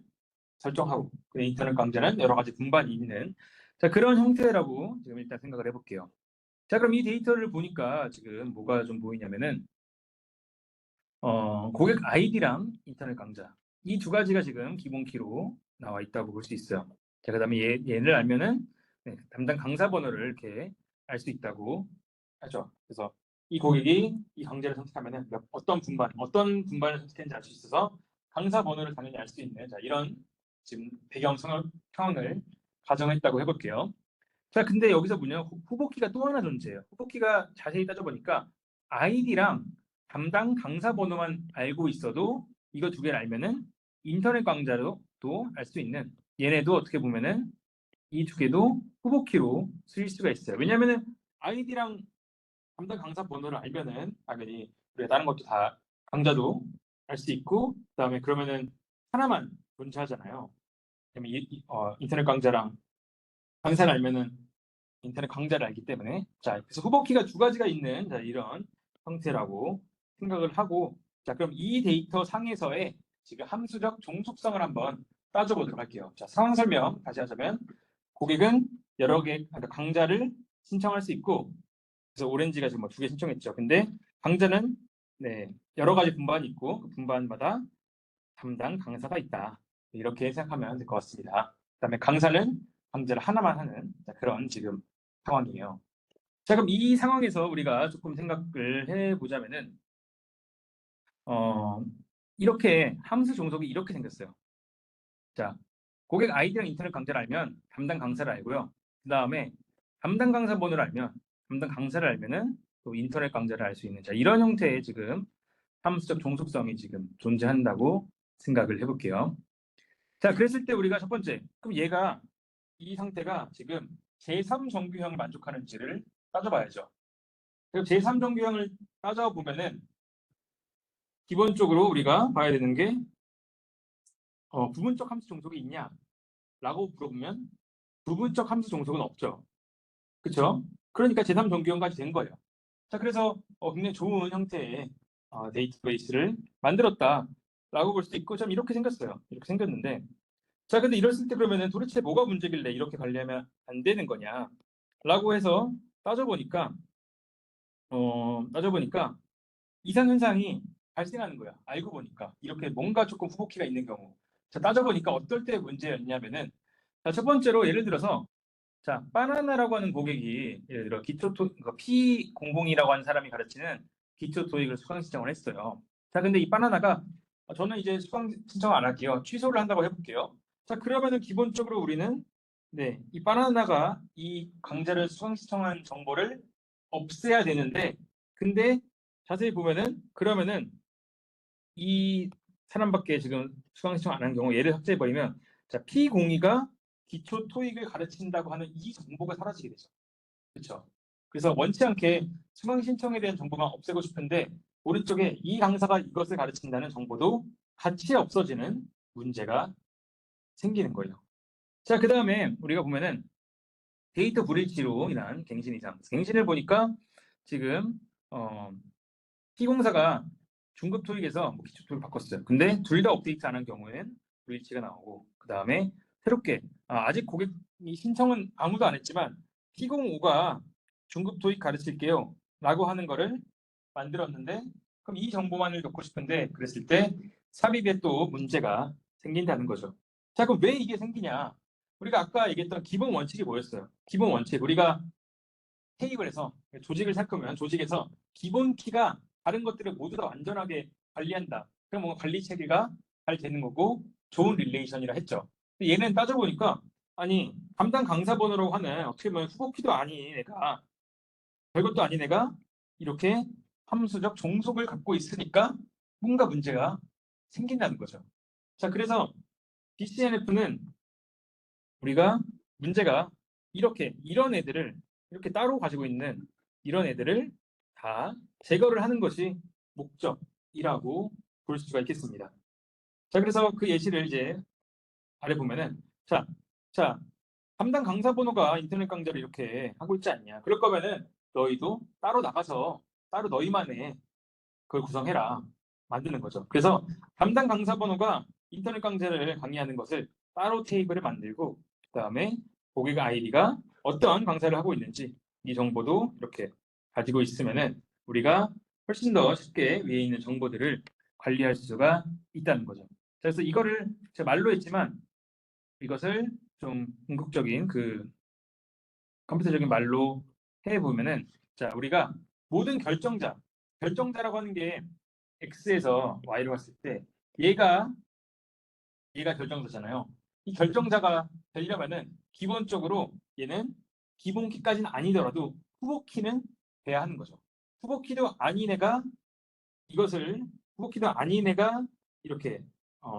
설정하고 그 인터넷 강좌는 여러 가지 분반이 있는 그런 형태라고 지금 일단 생각을 해볼게요. 자, 그럼 이 데이터를 보니까 지금 뭐가 좀 보이냐면은 고객 아이디랑 인터넷 강좌 이 두 가지가 지금 기본 키로 나와 있다고 볼 수 있어요. 자, 그다음에 얘를 알면은 담당 강사 번호를 이렇게 알 수 있다고 하죠. 그래서 이 고객이 이 강좌를 선택하면은 어떤 분반을 선택했는지 알 수 있어서 강사 번호를 당연히 알 수 있는 이런 지금 배경 상황을 가정했다고 해볼게요. 자, 근데 여기서 뭐냐, 후보키가 또 하나 존재해요. 후보키가 자세히 따져보니까 아이디랑 담당 강사 번호만 알고 있어도 이거 두 개를 알면은 인터넷 강좌도 알 수 있는, 얘네도 어떻게 보면은 이 두 개도 후보키로 쓰일 수가 있어요. 왜냐면은 아이디랑 담당 강사 번호를 알면은 당연히 우리가 다른 것도 다 강좌도 알 수 있고, 그다음에 그러면은 하나만 존재하잖아요. 그러면 인터넷 강좌랑 강사를 알면은 인터넷 강좌를 알기 때문에, 자, 그래서 후보키가 두 가지가 있는, 자, 이런 형태라고 생각을 하고, 자, 그럼 이 데이터 상에서의 지금 함수적 종속성을 한번 따져보도록 할게요. 자, 상황 설명 다시 하자면, 고객은 여러 개 강좌를 신청할 수 있고, 그래서 오렌지가 지금 뭐 두 개 신청했죠. 근데 강좌는 네, 여러 가지 분반이 있고 그 분반마다 담당 강사가 있다. 이렇게 생각하면 될 것 같습니다. 그다음에 강사는 강좌를 하나만 하는, 자, 그런 지금 상황이에요. 자, 그럼 이 상황에서 우리가 조금 생각을 해보자면은 이렇게 함수 종속이 이렇게 생겼어요. 자, 고객 아이디랑 인터넷 강좌를 알면 담당 강사를 알고요. 그 다음에 담당 강사 번호를 알면, 담당 강사를 알면은 또 인터넷 강좌를 알 수 있는, 자, 이런 형태의 지금 함수적 종속성이 지금 존재한다고 생각을 해볼게요. 자, 그랬을 때 우리가 첫 번째, 그럼 얘가, 이 상태가 지금 제3정규형을 만족하는지를 따져봐야죠. 그럼 제3정규형을 따져보면은 기본적으로 우리가 봐야 되는 게 부분적 함수 종속이 있냐라고 물어보면 부분적 함수 종속은 없죠. 그렇죠? 그러니까 제3정규형까지 된 거예요. 자, 그래서 굉장히 좋은 형태의 데이터베이스를 만들었다라고 볼 수도 있고, 좀 이렇게 생겼어요. 이렇게 생겼는데, 자, 근데 이랬을 때 그러면은 도대체 뭐가 문제길래 이렇게 관리하면 안 되는 거냐라고 해서 따져보니까 이상 현상이 발생하는 거야. 알고 보니까 이렇게 뭔가 조금 후보키가 있는 경우. 자, 따져보니까 어떨 때 문제였냐면은, 자, 첫 번째로 예를 들어서, 자, 바나나라고 하는 고객이 예를 들어 그러니까 P00이라고 하는 사람이 가르치는 기초 토익을 수강 신청을 했어요. 자, 근데 이 바나나가 저는 이제 수강 신청 안 할게요. 취소를 한다고 해볼게요. 자, 그러면은 기본적으로 우리는 네, 이 바나나가 이 강좌를 수강 신청한 정보를 없애야 되는데, 근데 자세히 보면은 그러면은 이 사람밖에 지금 수강 신청 안 한 경우 얘를 삭제해 버리면, 자, P02가 기초 토익을 가르친다고 하는 이 정보가 사라지게 되죠. 그렇죠? 그래서 원치 않게 수강 신청에 대한 정보만 없애고 싶은데 오른쪽에 이 강사가 이것을 가르친다는 정보도 같이 없어지는 문제가 생기는 거예요. 자, 그 다음에 우리가 보면은 데이터 불일치로 인한 갱신 이상. 갱신을 보니까 지금 T공사가 중급 토익에서 뭐 기초 토익을 바꿨어요. 근데 둘 다 업데이트 안 한 경우에는 불일치가 나오고, 그 다음에 새롭게 아직 고객이 신청은 아무도 안 했지만 T05가 중급 토익 가르칠게요 라고 하는 거를 만들었는데, 그럼 이 정보만을 넣고 싶은데 그랬을 때 삽입에 또 문제가 생긴다는 거죠. 자, 그럼 왜 이게 생기냐? 우리가 아까 얘기했던 기본 원칙이 뭐였어요? 기본 원칙, 우리가 테이블에서 조직을 살펴보면 조직에서 기본 키가 다른 것들을 모두 다 완전하게 관리한다. 그럼 뭔가 관리 체계가 잘 되는 거고 좋은 릴레이션이라 했죠. 근데 얘는 따져보니까 아니 담당 강사 번호라고 하는 어떻게 보면 후보키도 아닌 애가, 별것도 아닌 애가 이렇게 함수적 종속을 갖고 있으니까 뭔가 문제가 생긴다는 거죠. 자, 그래서 BCNF는 우리가 문제가 이렇게 이런 애들을 이렇게 따로 가지고 있는 이런 애들을 다 제거를 하는 것이 목적이라고 볼 수가 있겠습니다. 자, 그래서 그 예시를 이제 아래 보면은 자, 담당 강사 번호가 인터넷 강좌를 이렇게 하고 있지 않냐. 그럴 거면은 너희도 따로 나가서 따로 너희만의 그걸 구성해라. 만드는 거죠. 그래서 담당 강사 번호가 인터넷 강좌를 강의하는 것을 따로 테이블을 만들고, 그다음에 고객 아이디가 어떤 강사를 하고 있는지 이 정보도 이렇게 가지고 있으면은 우리가 훨씬 더 쉽게 위에 있는 정보들을 관리할 수가 있다는 거죠. 그래서 이거를 제가 말로 했지만 이것을 좀 궁극적인 그 컴퓨터적인 말로 해보면은, 자, 우리가 모든 결정자라고 하는 게 X에서 Y로 갔을 때 얘가 결정자잖아요. 이 결정자가 되려면은 기본적으로 얘는 기본 키까지는 아니더라도 후보 키는 돼야 하는 거죠. 후보 키도 아닌 애가 이것을 후보 키도 아닌 애가 이렇게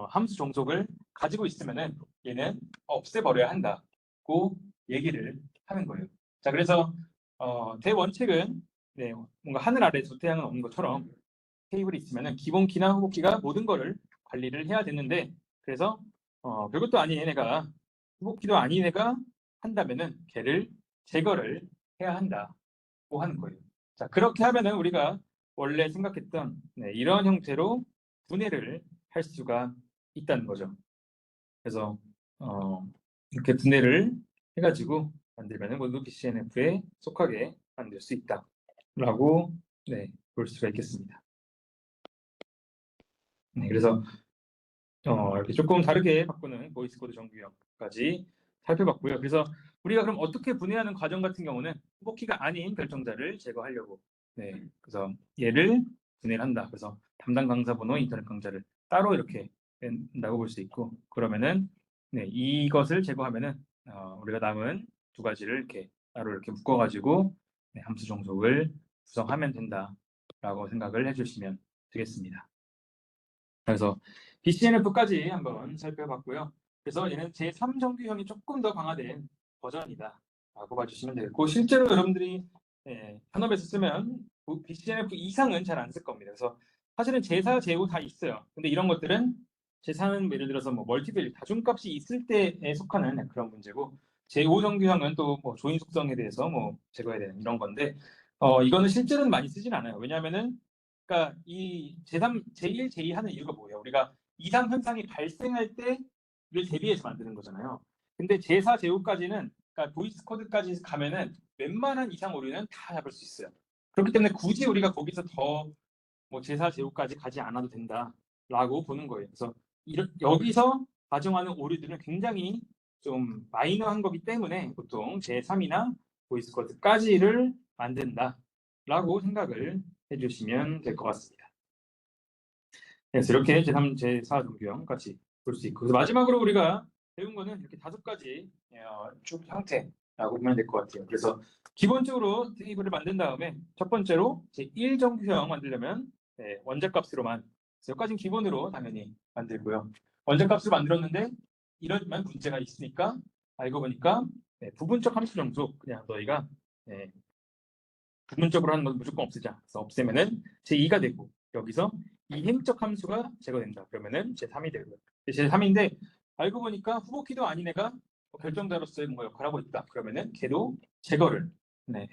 함수 종속을 가지고 있으면은 얘는 없애버려야 한다고 얘기를 하는 거예요. 자, 그래서 대원칙은 네, 뭔가 하늘 아래 두 태양은 없는 것처럼 테이블이 있으면은 기본 키나 후보 키가 모든 거를 관리를 해야 되는데, 그래서 별것도 아닌 얘네가 후보 키도 아닌 애가 한다면은 걔를 제거를 해야 한다고 하는 거예요. 자, 그렇게 하면은 우리가 원래 생각했던 이런 형태로 분해를 할 수가 있다는 거죠. 그래서 이렇게 분해를 해가지고 만들면은 모두 BCNF에 속하게 만들 수 있다라고 볼 수가 있겠습니다. 그래서 이렇게 조금 다르게 바꾸는 보이스 코드 정규형까지 살펴봤고요. 그래서 우리가 그럼 어떻게 분해하는 과정 같은 경우는 후보키가 아닌 결정자를 제거하려고 그래서 얘를 분해를 한다. 그래서 담당 강사 번호 인터넷 강좌를 따로 이렇게 낸다고 볼 수 있고, 그러면은 이것을 제거하면은 우리가 남은 두 가지를 이렇게 따로 이렇게 묶어가지고 함수 종속을 구성하면 된다라고 생각을 해주시면 되겠습니다. 그래서 BCNF까지 한번 살펴봤고요. 그래서 얘는 제3정규형이 조금 더 강화된 버전이다 라고 봐주시면 되겠고, 실제로 여러분들이 현업에서 쓰면 BCNF 이상은 잘 안 쓸 겁니다. 그래서 사실은 제4, 제5 다 있어요. 근데 이런 것들은 제4는 예를 들어서 뭐 멀티밸류 다중값이 있을 때에 속하는 그런 문제고, 제5 정규형은 또 뭐 조인 속성에 대해서 뭐 제거해야 되는 이런 건데, 이거는 실제로는 많이 쓰진 않아요. 왜냐하면은 그러니까 이 제3, 제1, 제2 하는 이유가 뭐예요? 우리가 이상 현상이 발생할 때를 대비해서 만드는 거잖아요. 근데 제4, 제5까지는 그러니까 보이스 코드까지 가면은 웬만한 이상 오류는 다 잡을 수 있어요. 그렇기 때문에 굳이 우리가 거기서 더 뭐 제4, 제5까지 가지 않아도 된다라고 보는 거예요. 그래서 여기서 가정하는 오류들은 굉장히 좀 마이너한 거기 때문에 보통 제3이나 보이스 코드까지를 만든다라고 생각을 해주시면 될 것 같습니다. 그래서 이렇게 제3, 제4 정규형까지 볼 수 있고, 그래서 마지막으로 우리가 배운 거는 이렇게 5가지 쭉 형태라고 보면 될 것 같아요. 그래서 기본적으로 테이블을 만든 다음에 첫 번째로 제1 정규형 만들려면 원자값으로만, 여기까지는 기본으로 당연히 만들고요. 원자값으로 만들었는데 이러면 문제가 있으니까 알고 보니까 부분적 함수 정수, 그냥 너희가 부분적으로 하는 건 무조건 없애자. 그래서 없애면은 제2가 되고, 여기서 이행적 함수가 제거된다. 그러면은 제3이 되고요. 제3인데 알고 보니까 후보키도 아닌 애가 결정자로서의 뭔가 역할을 하고 있다. 그러면은 걔도 제거를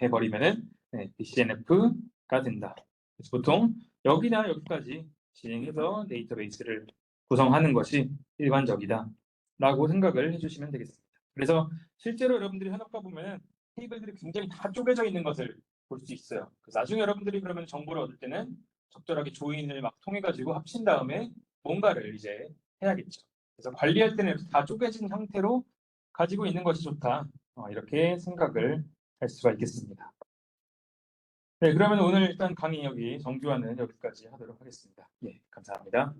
해버리면은 BCNF가 된다. 그래서 보통 여기나 여기까지 진행해서 데이터베이스를 구성하는 것이 일반적이다 라고 생각을 해주시면 되겠습니다. 그래서 실제로 여러분들이 현업가 보면은 테이블들이 굉장히 다 쪼개져 있는 것을 볼 수 있어요. 그래서 나중에 여러분들이 그러면 정보를 얻을 때는 적절하게 조인을 막 통해 가지고 합친 다음에 뭔가를 이제 해야겠죠. 그래서 관리할 때는 이렇게 다 쪼개진 형태로 가지고 있는 것이 좋다. 이렇게 생각을 할 수가 있겠습니다. 네, 그러면 오늘 일단 강의 여기 정규화는 여기까지 하도록 하겠습니다. 예, 감사합니다.